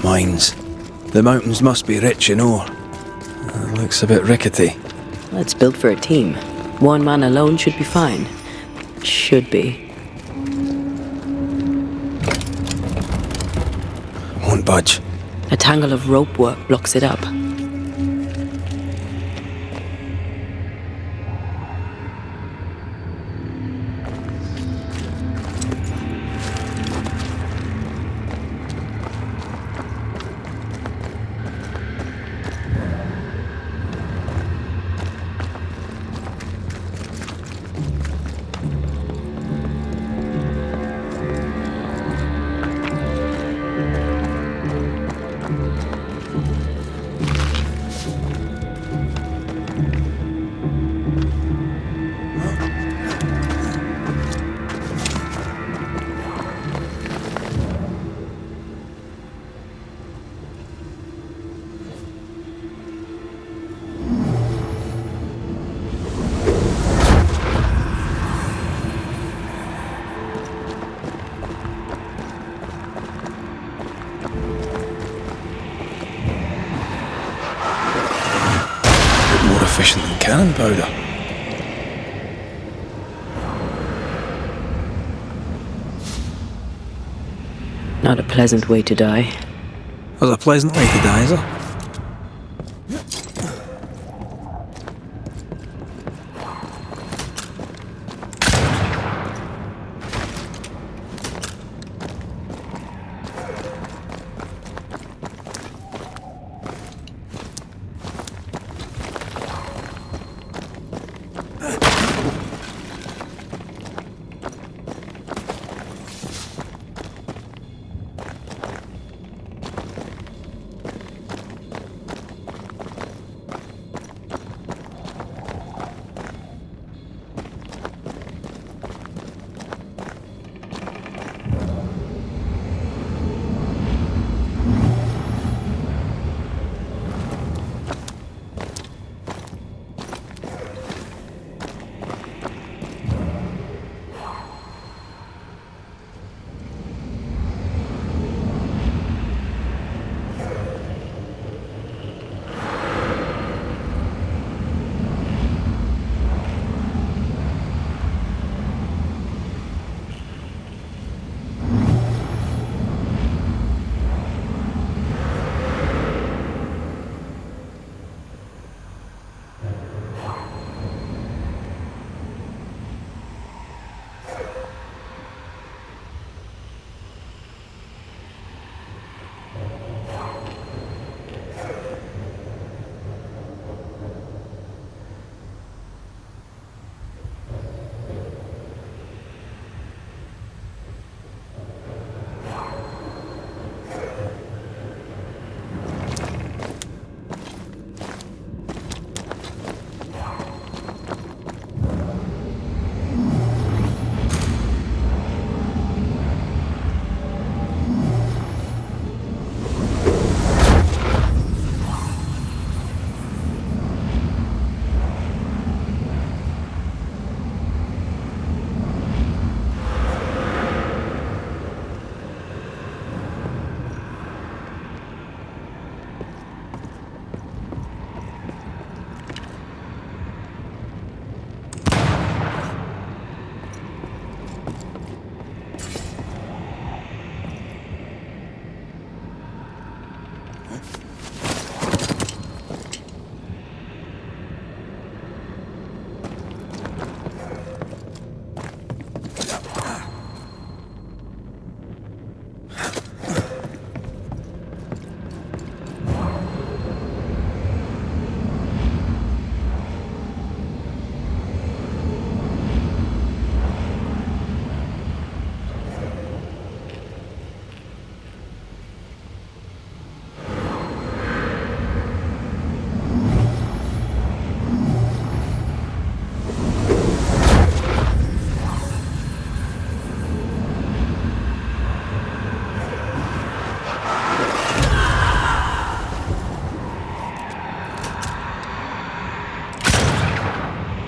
Mines. The mountains must be rich in ore. Looks a bit rickety. It's built for a team. One man alone should be fine. Should be. Won't budge. A tangle of rope work blocks it up. Efficient than cannon powder. Not a pleasant way to die. There's a pleasant way to die, is there?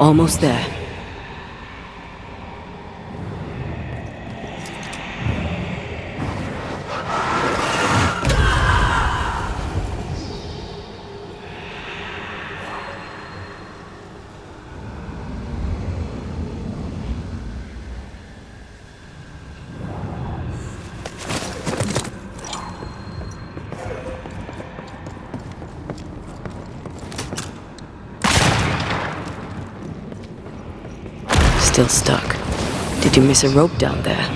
Almost there. Still stuck. Did you miss a rope down there?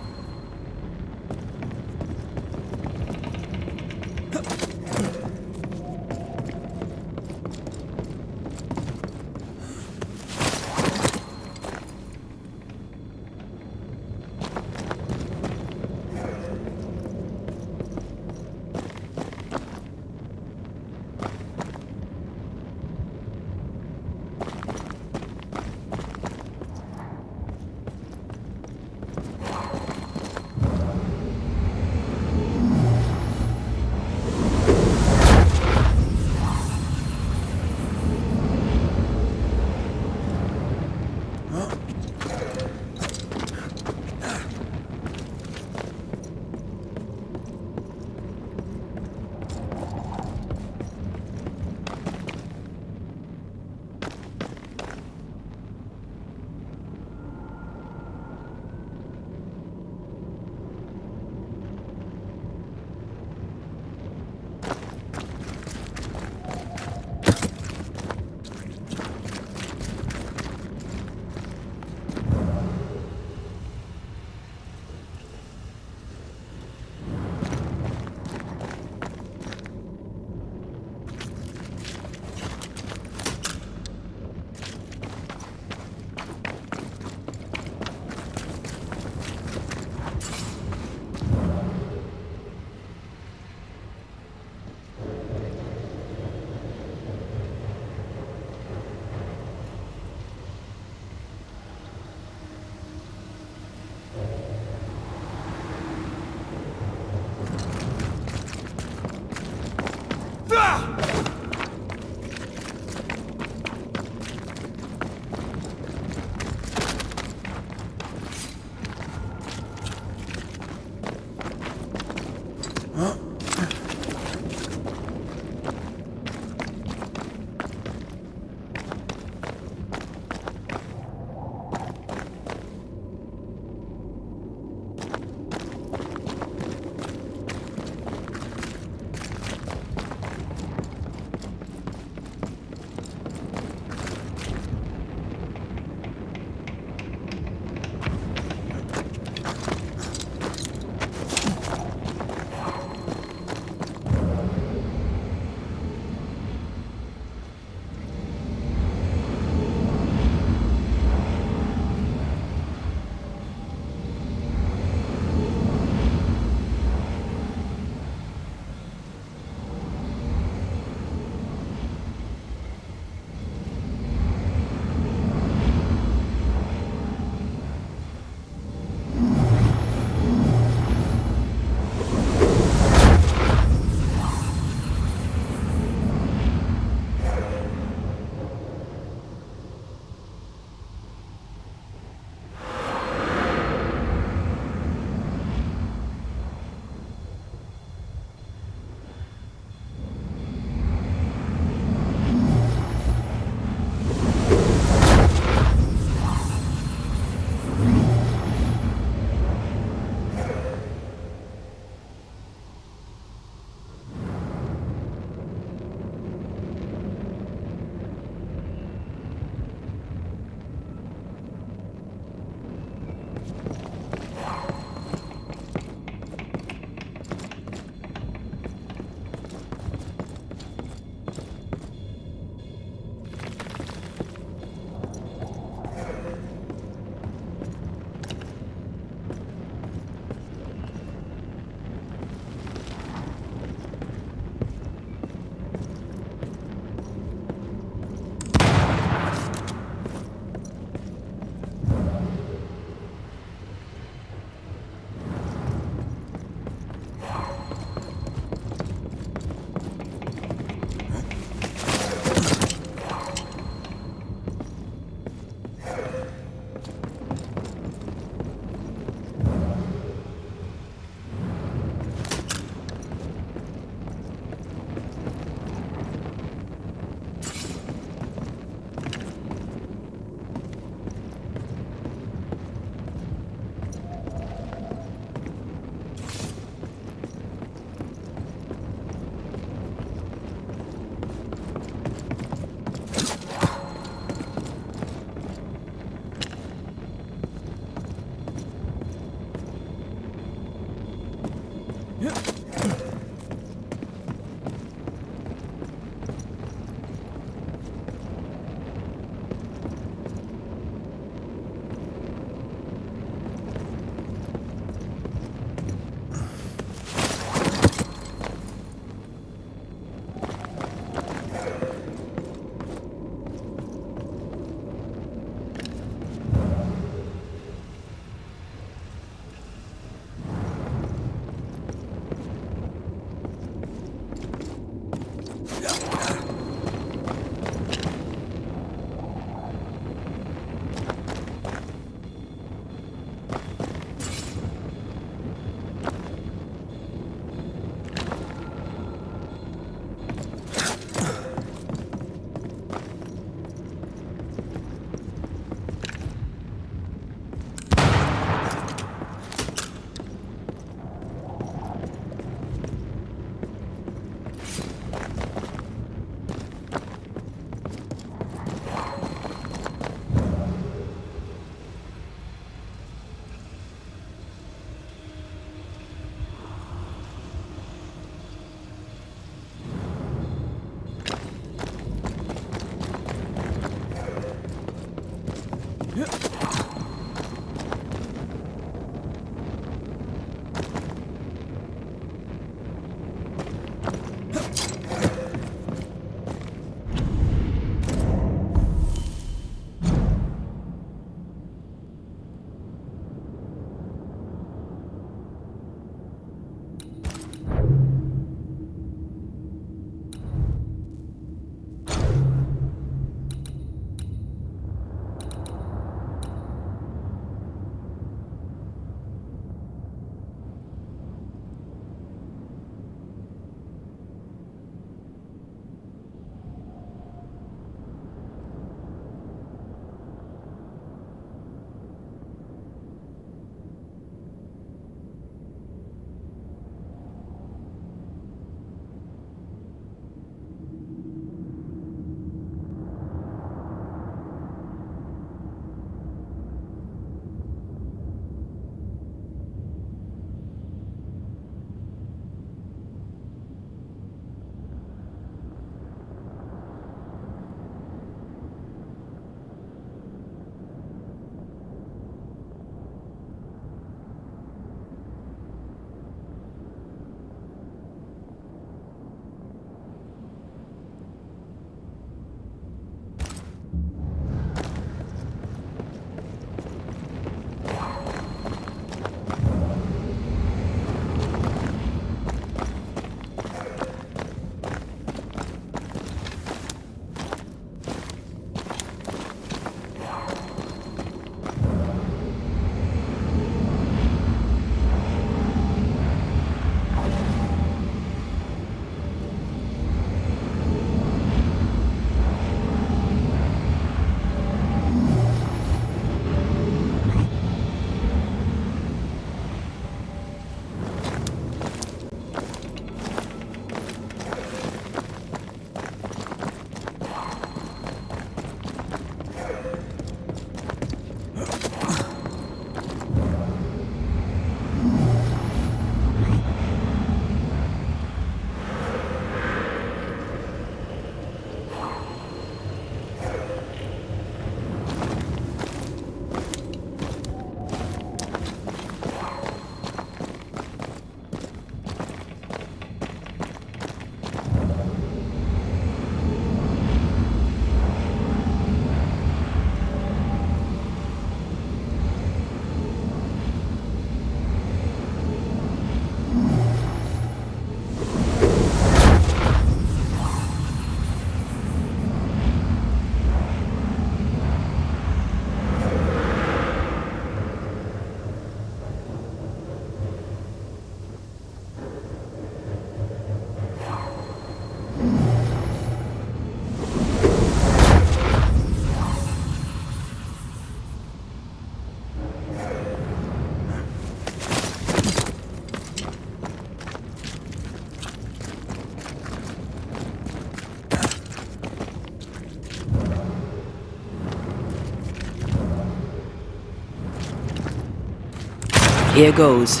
Here goes.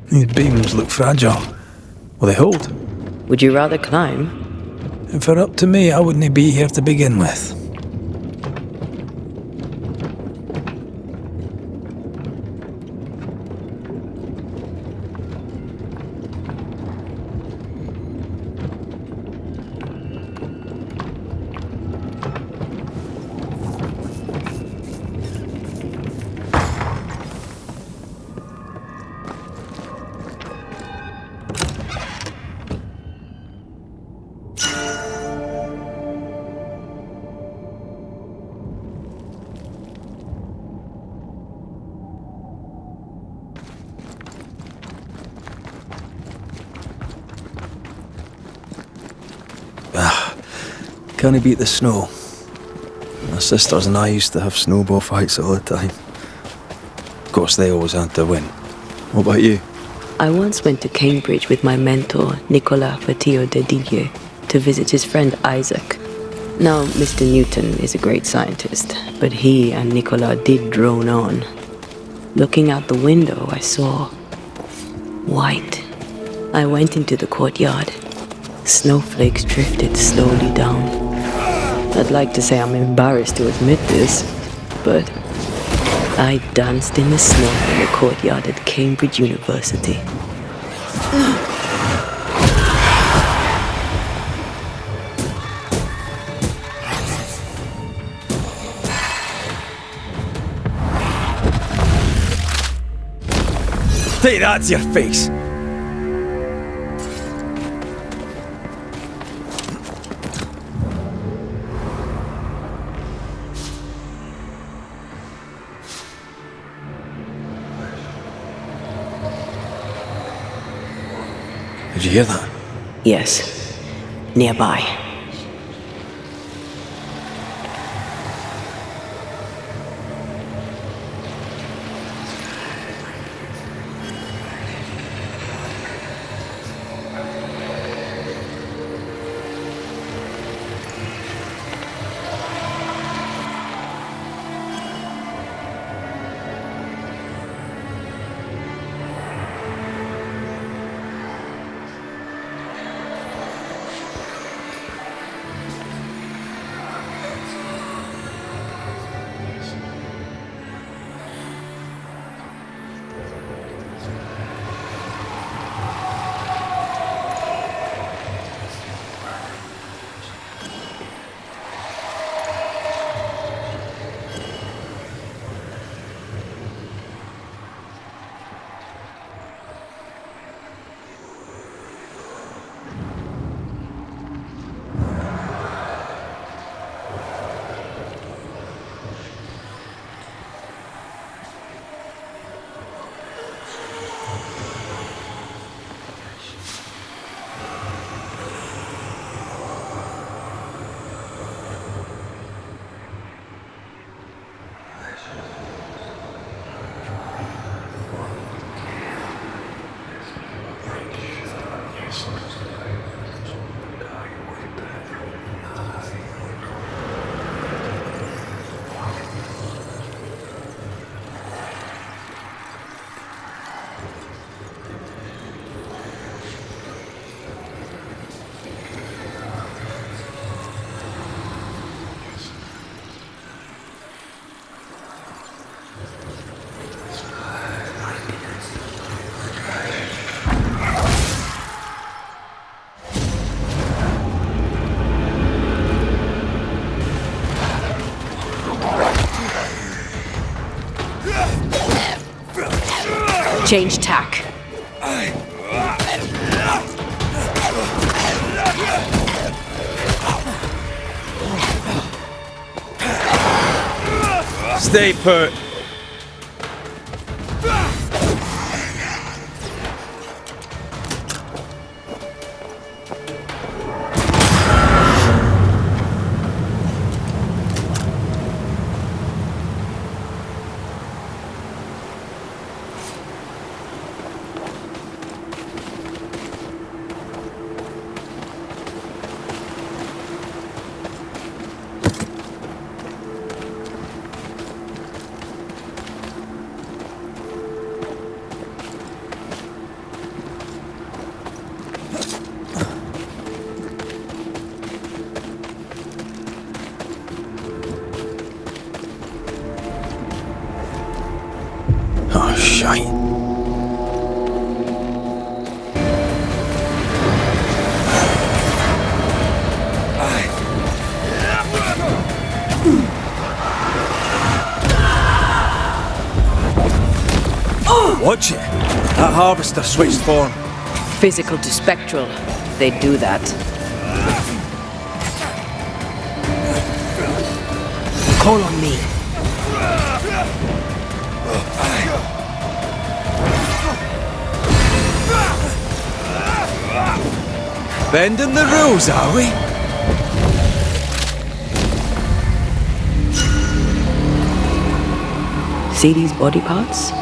These beams look fragile. Will they hold? Would you rather climb? If it were up to me, I wouldn't be here to begin with. Can't he beat the snow? My sisters and I used to have snowball fights all the time. Of course, they always had to win. What about you? I once went to Cambridge with my mentor, Nicolas Fatio de Didier, to visit his friend Isaac. Now, Mr. Newton is a great scientist, but he and Nicolas did drone on. Looking out the window, I saw white, I went into the courtyard. Snowflakes drifted slowly down. I'd like to say I'm embarrassed to admit this, but I danced in the snow in the courtyard at Cambridge University. Take that to your face! Did you hear that? Yes, nearby. Change tack. Stay put. Oh, shite. Watch it. That harvester switched form. Physical to spectral. They do that. Call on me. Bending the rules, are we? See these body parts?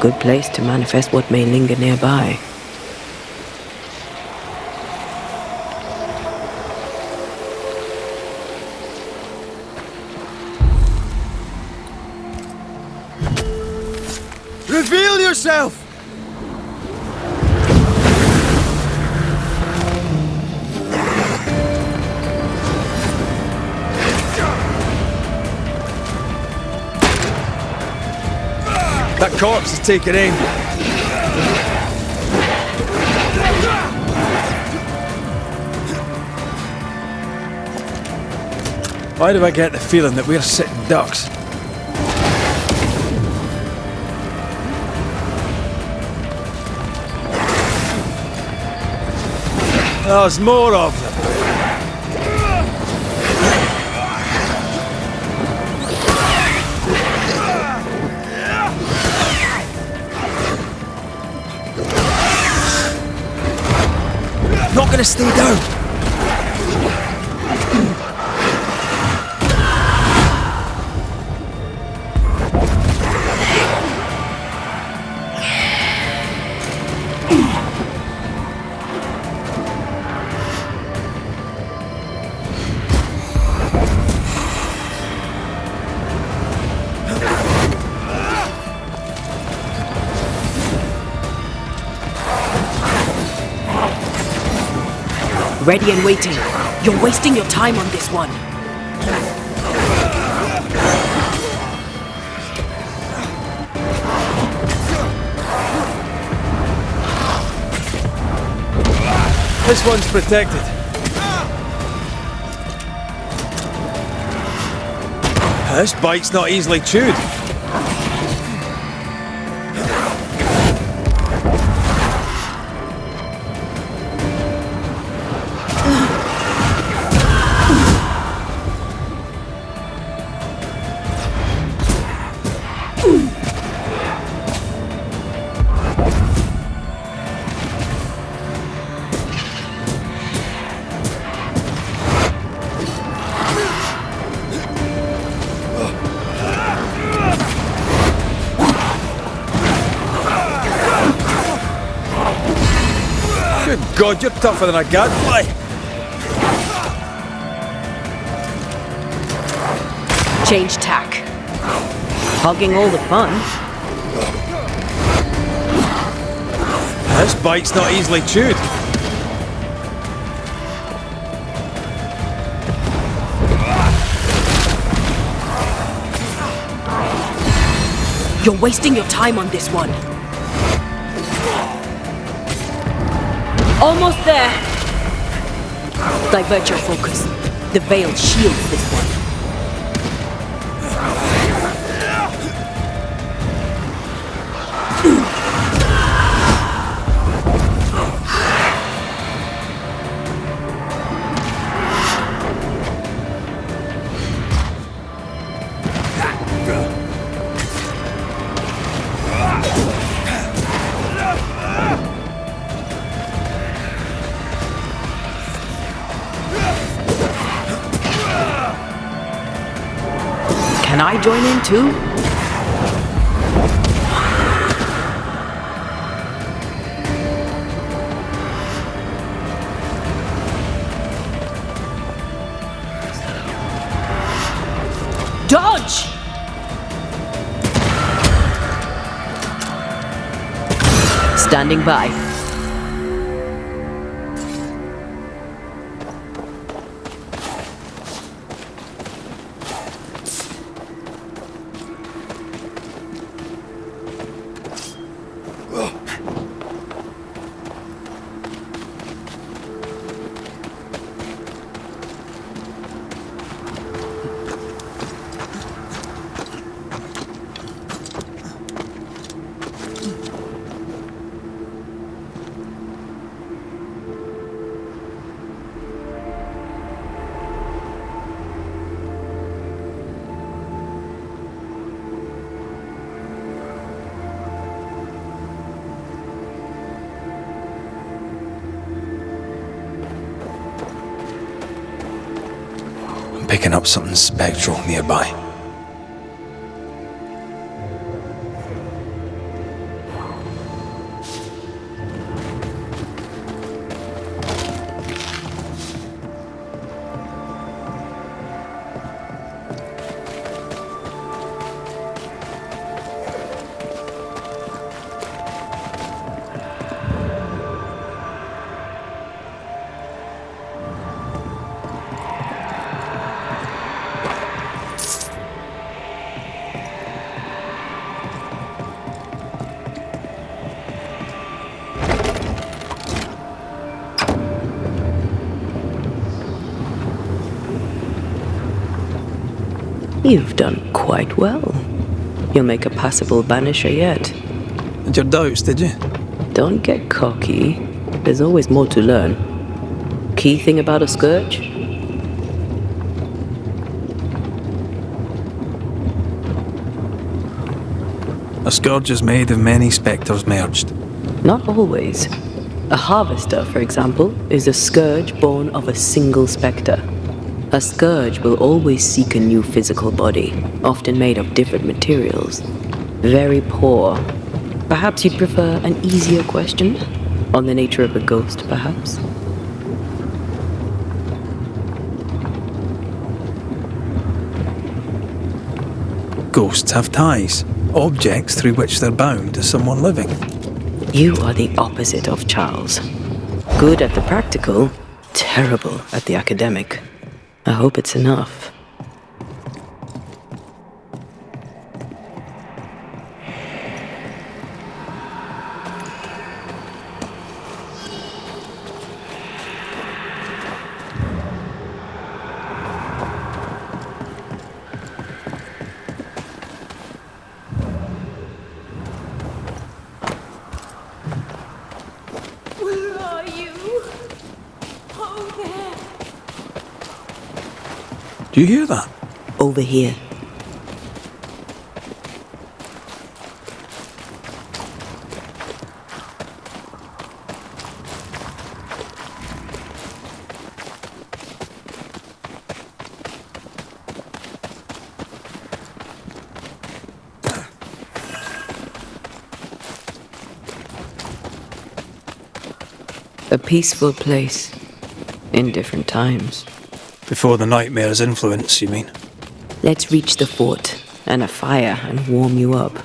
Good place to manifest what may linger nearby. Reveal yourself! That corpse is taking aim. Why do I get the feeling that we're sitting ducks? There's more of them. Not gonna stay down. Ready and waiting. You're wasting your time on this one. This one's protected. This bite's not easily chewed. Good God, you're tougher than a gadfly. Change tack. Hogging all the fun. This bite's not easily chewed. You're wasting your time on this one. Almost there. Divert your focus. The veil shields this one. Can I join in too? Dodge! Standing by. Picking up something spectral nearby. You've done quite well. You'll make a passable banisher yet. And your doubts, did you? Don't get cocky. There's always more to learn. Key thing about a scourge? A scourge is made of many spectres merged. Not always. A harvester, for example, is a scourge born of a single spectre. A scourge will always seek a new physical body, often made of different materials. Very poor. Perhaps you'd prefer an easier question? On the nature of a ghost, perhaps? Ghosts have ties, objects through which they're bound to someone living. You are the opposite of Charles. Good at the practical, terrible at the academic. I hope it's enough. Where are you? Oh, there. Do you hear that? Over here. A peaceful place. In different times. Before the nightmare's influence, you mean? Let's reach the fort and a fire and warm you up.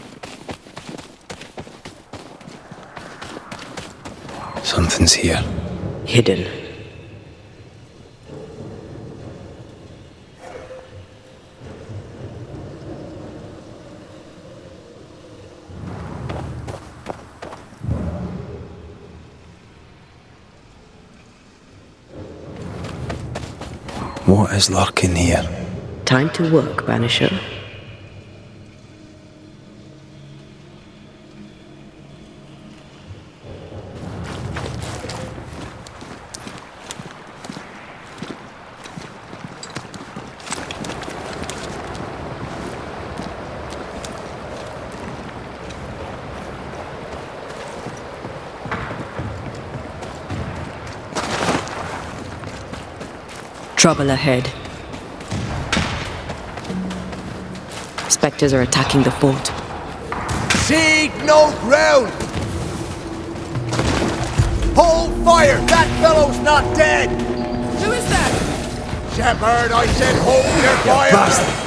Something's here. Hidden. What is lurking here? Time to work, Banisher. Trouble ahead. Spectres are attacking the fort. Seed no ground! Hold fire! That fellow's not dead! Who is that? Shepherd, I said hold your fire!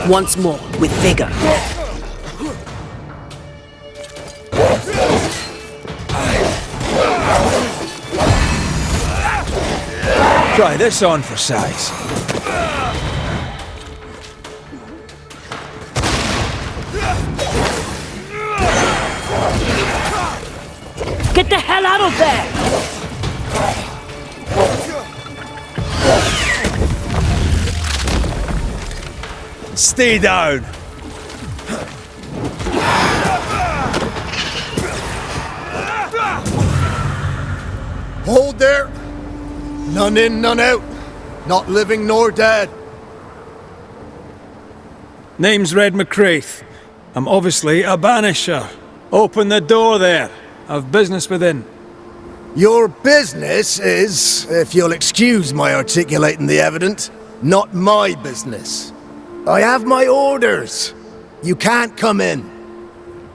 Once more, with vigor. Try this on for size. Get the hell out of there! Stay down. Hold there! None in, none out. Not living nor dead. Name's Red McRaith. I'm obviously a banisher. Open the door there. I've business within. Your business is, if you'll excuse my articulating the evident, not my business. I have my orders. You can't come in.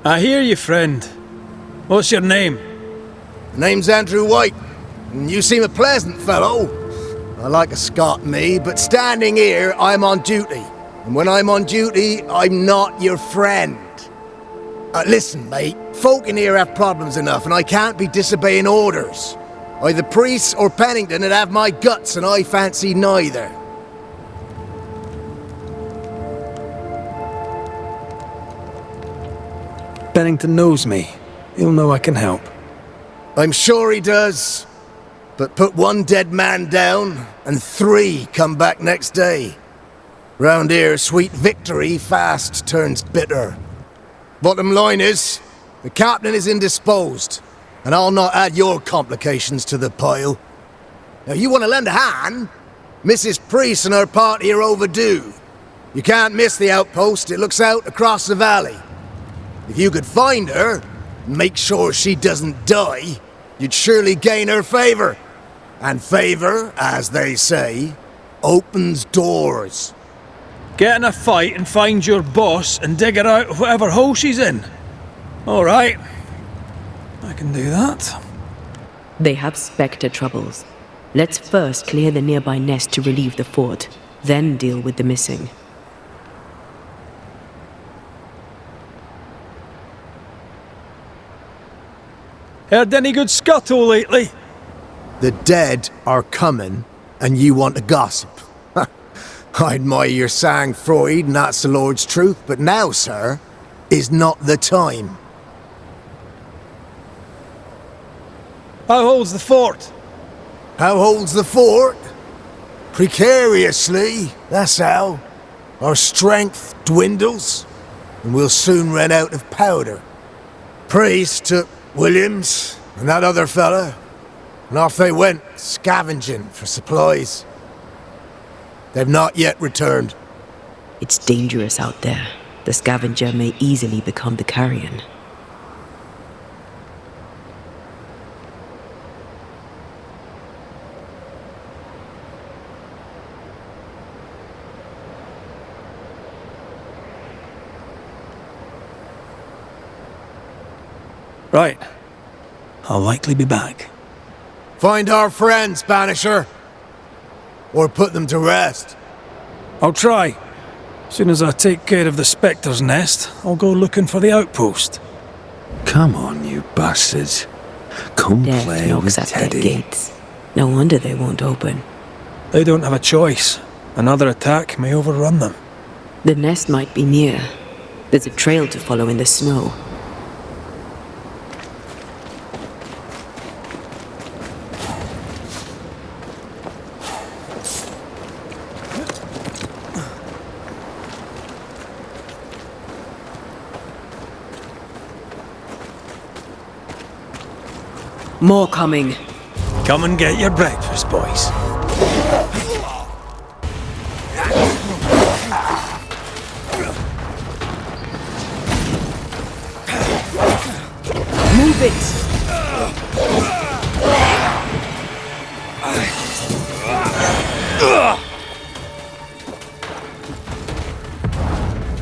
I hear you, friend. What's your name? Name's Andrew White, and you seem a pleasant fellow. I like a Scot, me, but standing here, I'm on duty. And when I'm on duty, I'm not your friend. Listen, mate, folk in here have problems enough, and I can't be disobeying orders. Either priests or Pennington would have my guts, and I fancy neither. Pennington knows me. He'll know I can help. I'm sure he does. But put one dead man down, and 3 come back next day. Round here, sweet victory fast turns bitter. Bottom line is, the captain is indisposed, and I'll not add your complications to the pile. Now, you want to lend a hand? Mrs. Priest and her party are overdue. You can't miss the outpost, it looks out across the valley. If you could find her, and make sure she doesn't die, you'd surely gain her favor. And favor, as they say, opens doors. Get in a fight and find your boss and dig her out of whatever hole she's in. All right. I can do that. They have Spectre troubles. Let's first clear the nearby nest to relieve the fort, then deal with the missing. Heard any good scuttle lately? The dead are coming, and you want to gossip. I admire your sang-froid, and that's the Lord's truth, but now, sir, is not the time. How holds the fort? How holds the fort? Precariously, that's how. Our strength dwindles, and we'll soon run out of powder. Priest took Williams and that other fella, and off they went, scavenging for supplies. They've not yet returned. It's dangerous out there. The scavenger may easily become the carrion. Right. I'll likely be back. Find our friends, Banisher. Or put them to rest. I'll try. Soon as I take care of the Spectre's nest, I'll go looking for the outpost. Come on, you bastards. Come Death play knocks with at their Teddy. gates. No wonder they won't open. They don't have a choice. Another attack may overrun them. The nest might be near. There's a trail to follow in the snow. More coming. Come and get your breakfast, boys. Move it!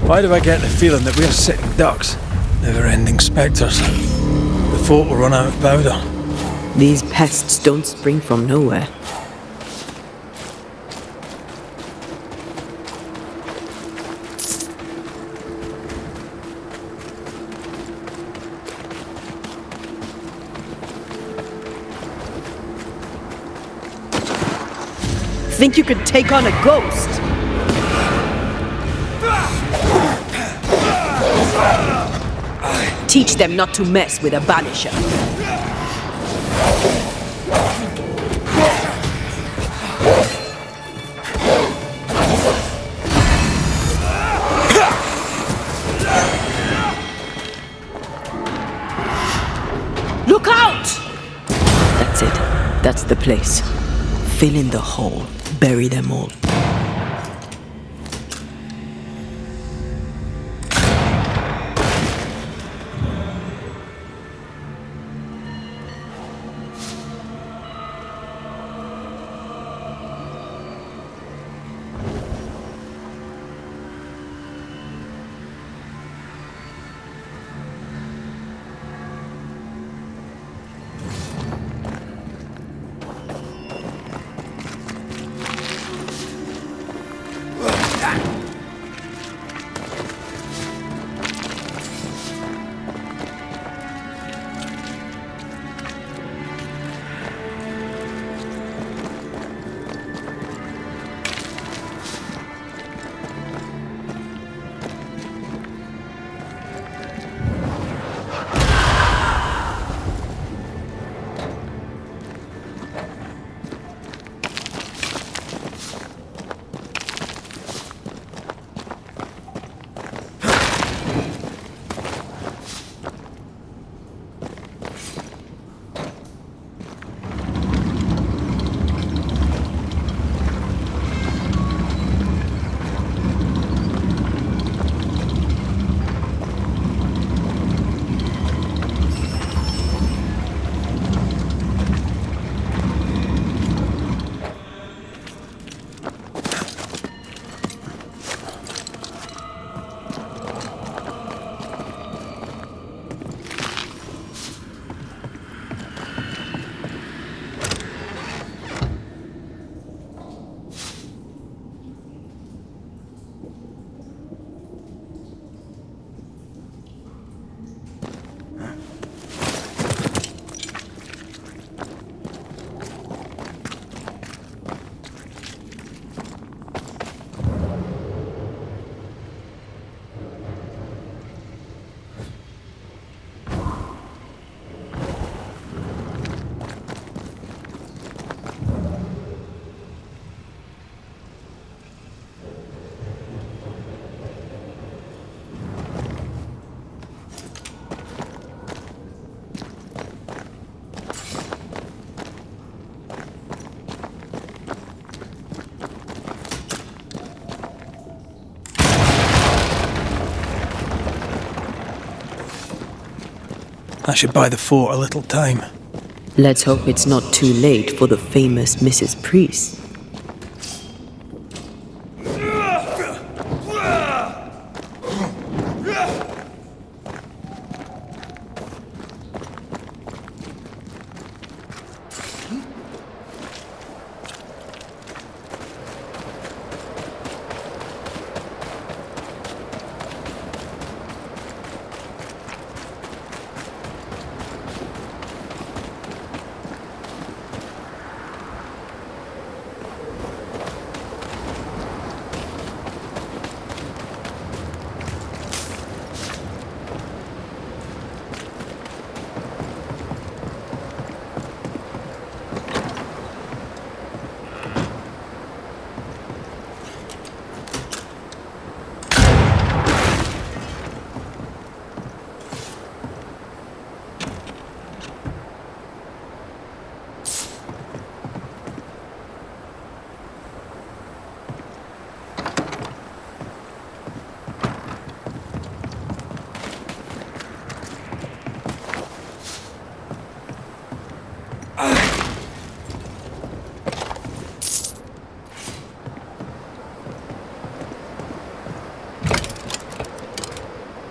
Why do I get the feeling that we're sitting ducks? Never-ending spectres. The fort will run out of powder. These pests don't spring from nowhere. Think you could take on a ghost? Teach them not to mess with a Banisher. Look out! That's it. That's the place. Fill in the hole. Bury them all. That should buy the fort a little time. Let's hope it's not too late for the famous Mrs. Priest.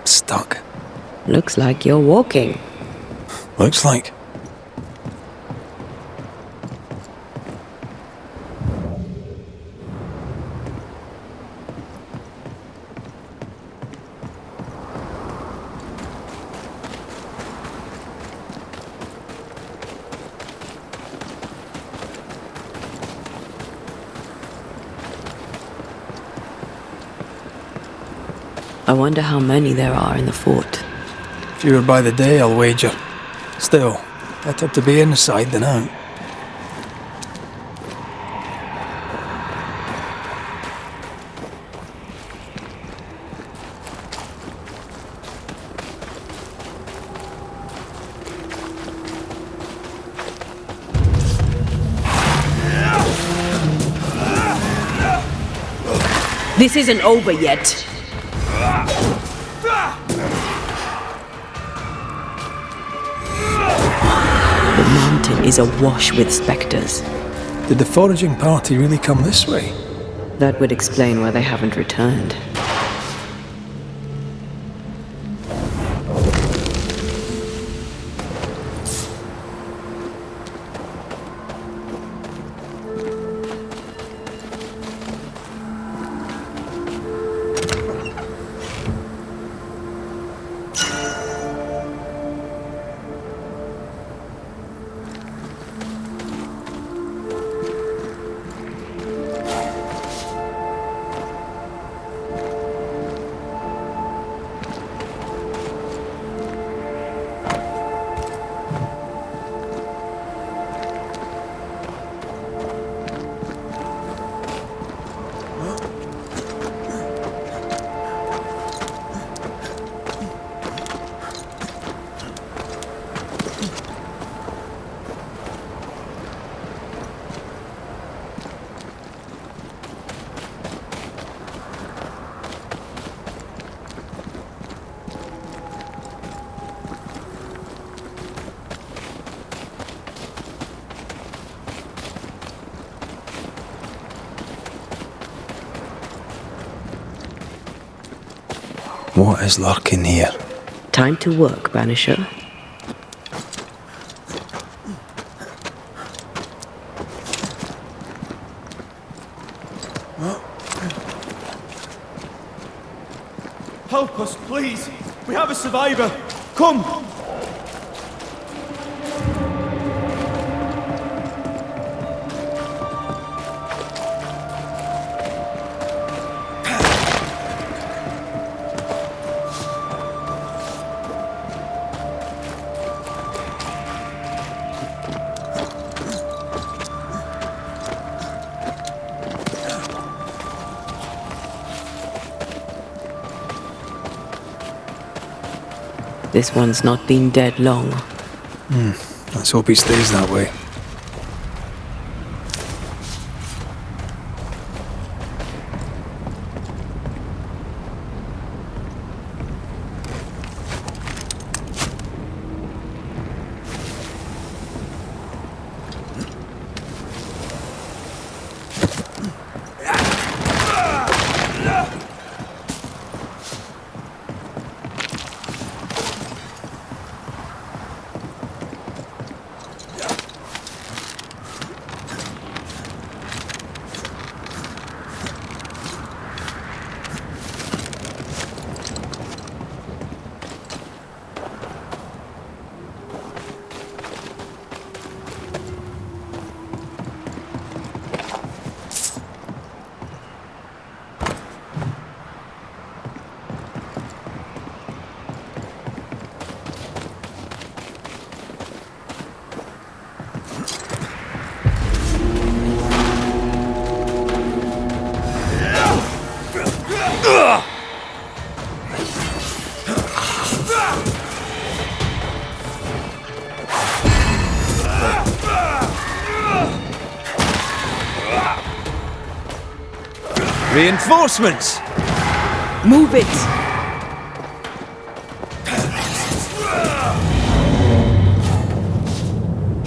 Stuck. Looks like you're walking. Looks like. I wonder how many there are in the fort. Fewer by the day, I'll wager. Still, better to be inside than out. This isn't over yet. The mountain is awash with spectres. Did the foraging party really come this way? That would explain why they haven't returned. What is lurking here? Time to work, Banisher. Help us, please! We have a survivor! Come! This one's not been dead long. Let's hope he stays that way. Reinforcements! Move it!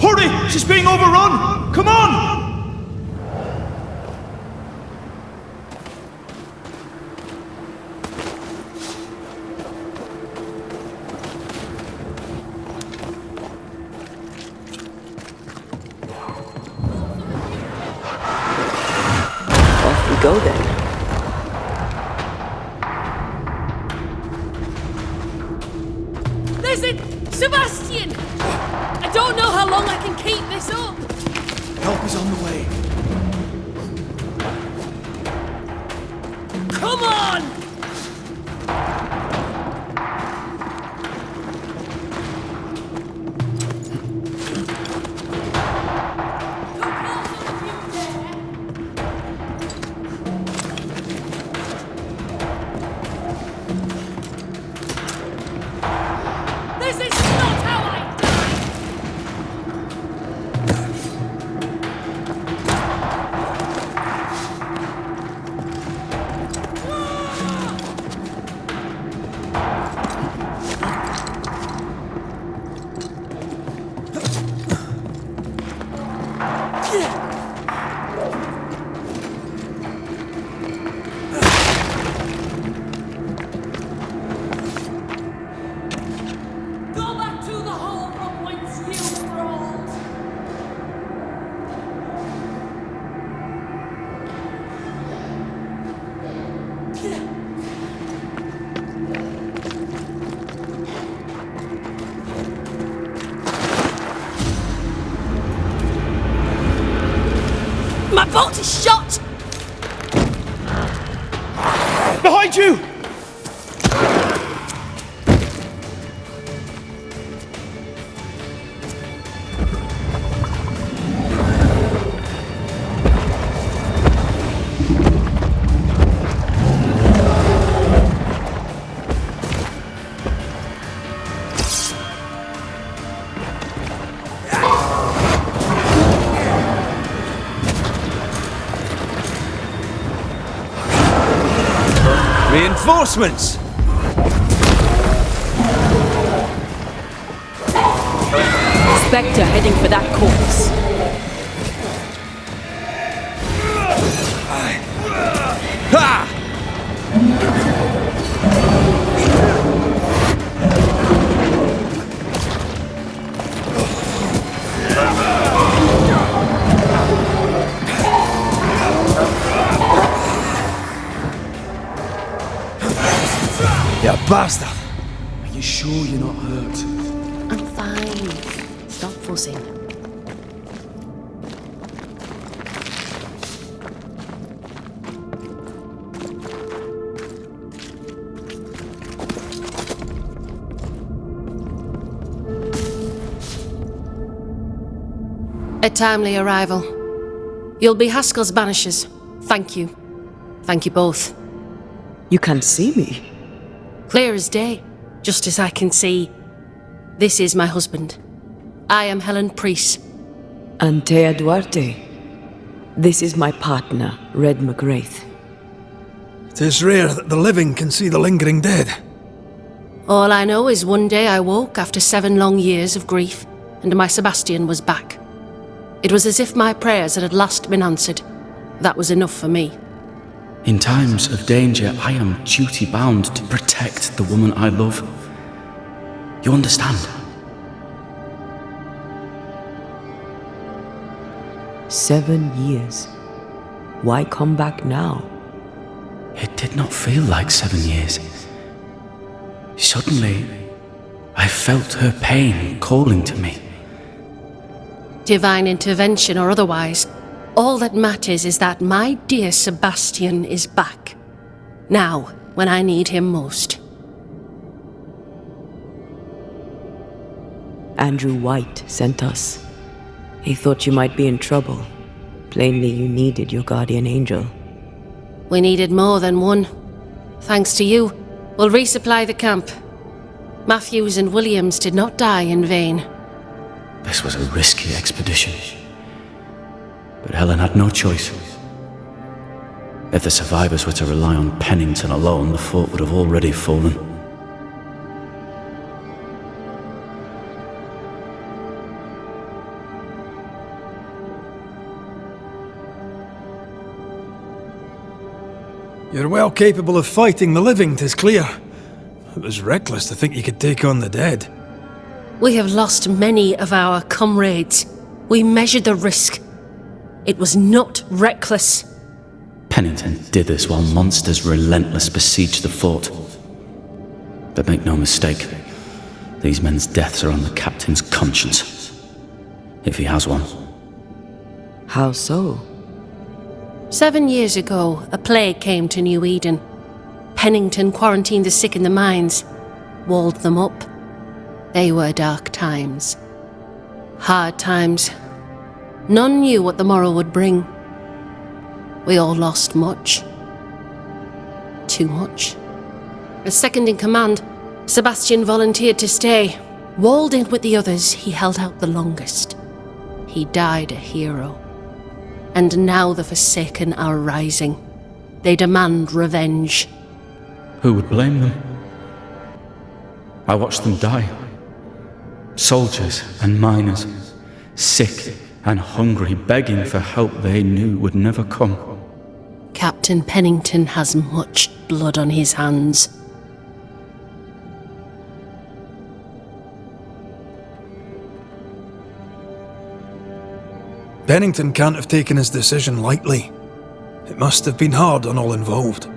Hurry! She's being overrun! Come on! Off we go then. Listen, Sebastian! I don't know how long I can keep this up. Help is on the way. Come on! This is not how I die! Go back to the hole from whence you crawled! My boat is shot! Behind you! Reinforcements! Spectre heading for that corpse. Ha! You bastard! Are you sure you're not hurt? I'm fine. Stop fussing. A timely arrival. You'll be Haskell's Banishers. Thank you. Thank you both. You can't see me. Clear as day, just as I can see. This is my husband. I am Helen Priest. Antea Duarte. This is my partner, Red McGrath. It is rare that the living can see the lingering dead. All I know is one day I woke after 7 long years of grief, and my Sebastian was back. It was as if my prayers had at last been answered. That was enough for me. In times of danger, I am duty-bound to protect the woman I love. You understand? 7 years. Why come back now? It did not feel like 7 years. Suddenly, I felt her pain calling to me. Divine intervention or otherwise, all that matters is that my dear Sebastian is back. Now, when I need him most. Andrew White sent us. He thought you might be in trouble. Plainly, you needed your guardian angel. We needed more than one. Thanks to you, we'll resupply the camp. Matthews and Williams did not die in vain. This was a risky expedition. But Helen had no choice. If the survivors were to rely on Pennington alone, the fort would have already fallen. You're well capable of fighting the living, 'tis clear. It was reckless to think you could take on the dead. We have lost many of our comrades. We measured the risk. It was not reckless. Pennington did this while monsters relentless besieged the fort. But make no mistake, these men's deaths are on the captain's conscience. If he has one. How so? 7 years ago, a plague came to New Eden. Pennington quarantined the sick in the mines, walled them up. They were dark times. Hard times. None knew what the morrow would bring. We all lost much. Too much. As second in command, Sebastian volunteered to stay. Walled in with the others, he held out the longest. He died a hero. And now the Forsaken are rising. They demand revenge. Who would blame them? I watched them die. Soldiers and miners, sick and hungry, begging for help they knew would never come. Captain Pennington has much blood on his hands. Pennington can't have taken his decision lightly. It must have been hard on all involved.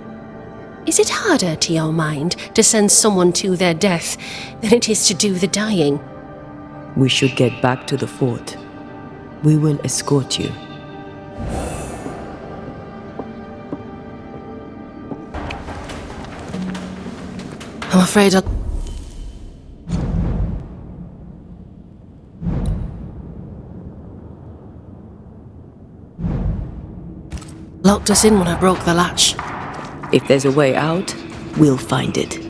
Is it harder, to your mind, to send someone to their death than it is to do the dying? We should get back to the fort. We will escort you. I'm afraid I'll... Locked us in when I broke the latch. If there's a way out, we'll find it.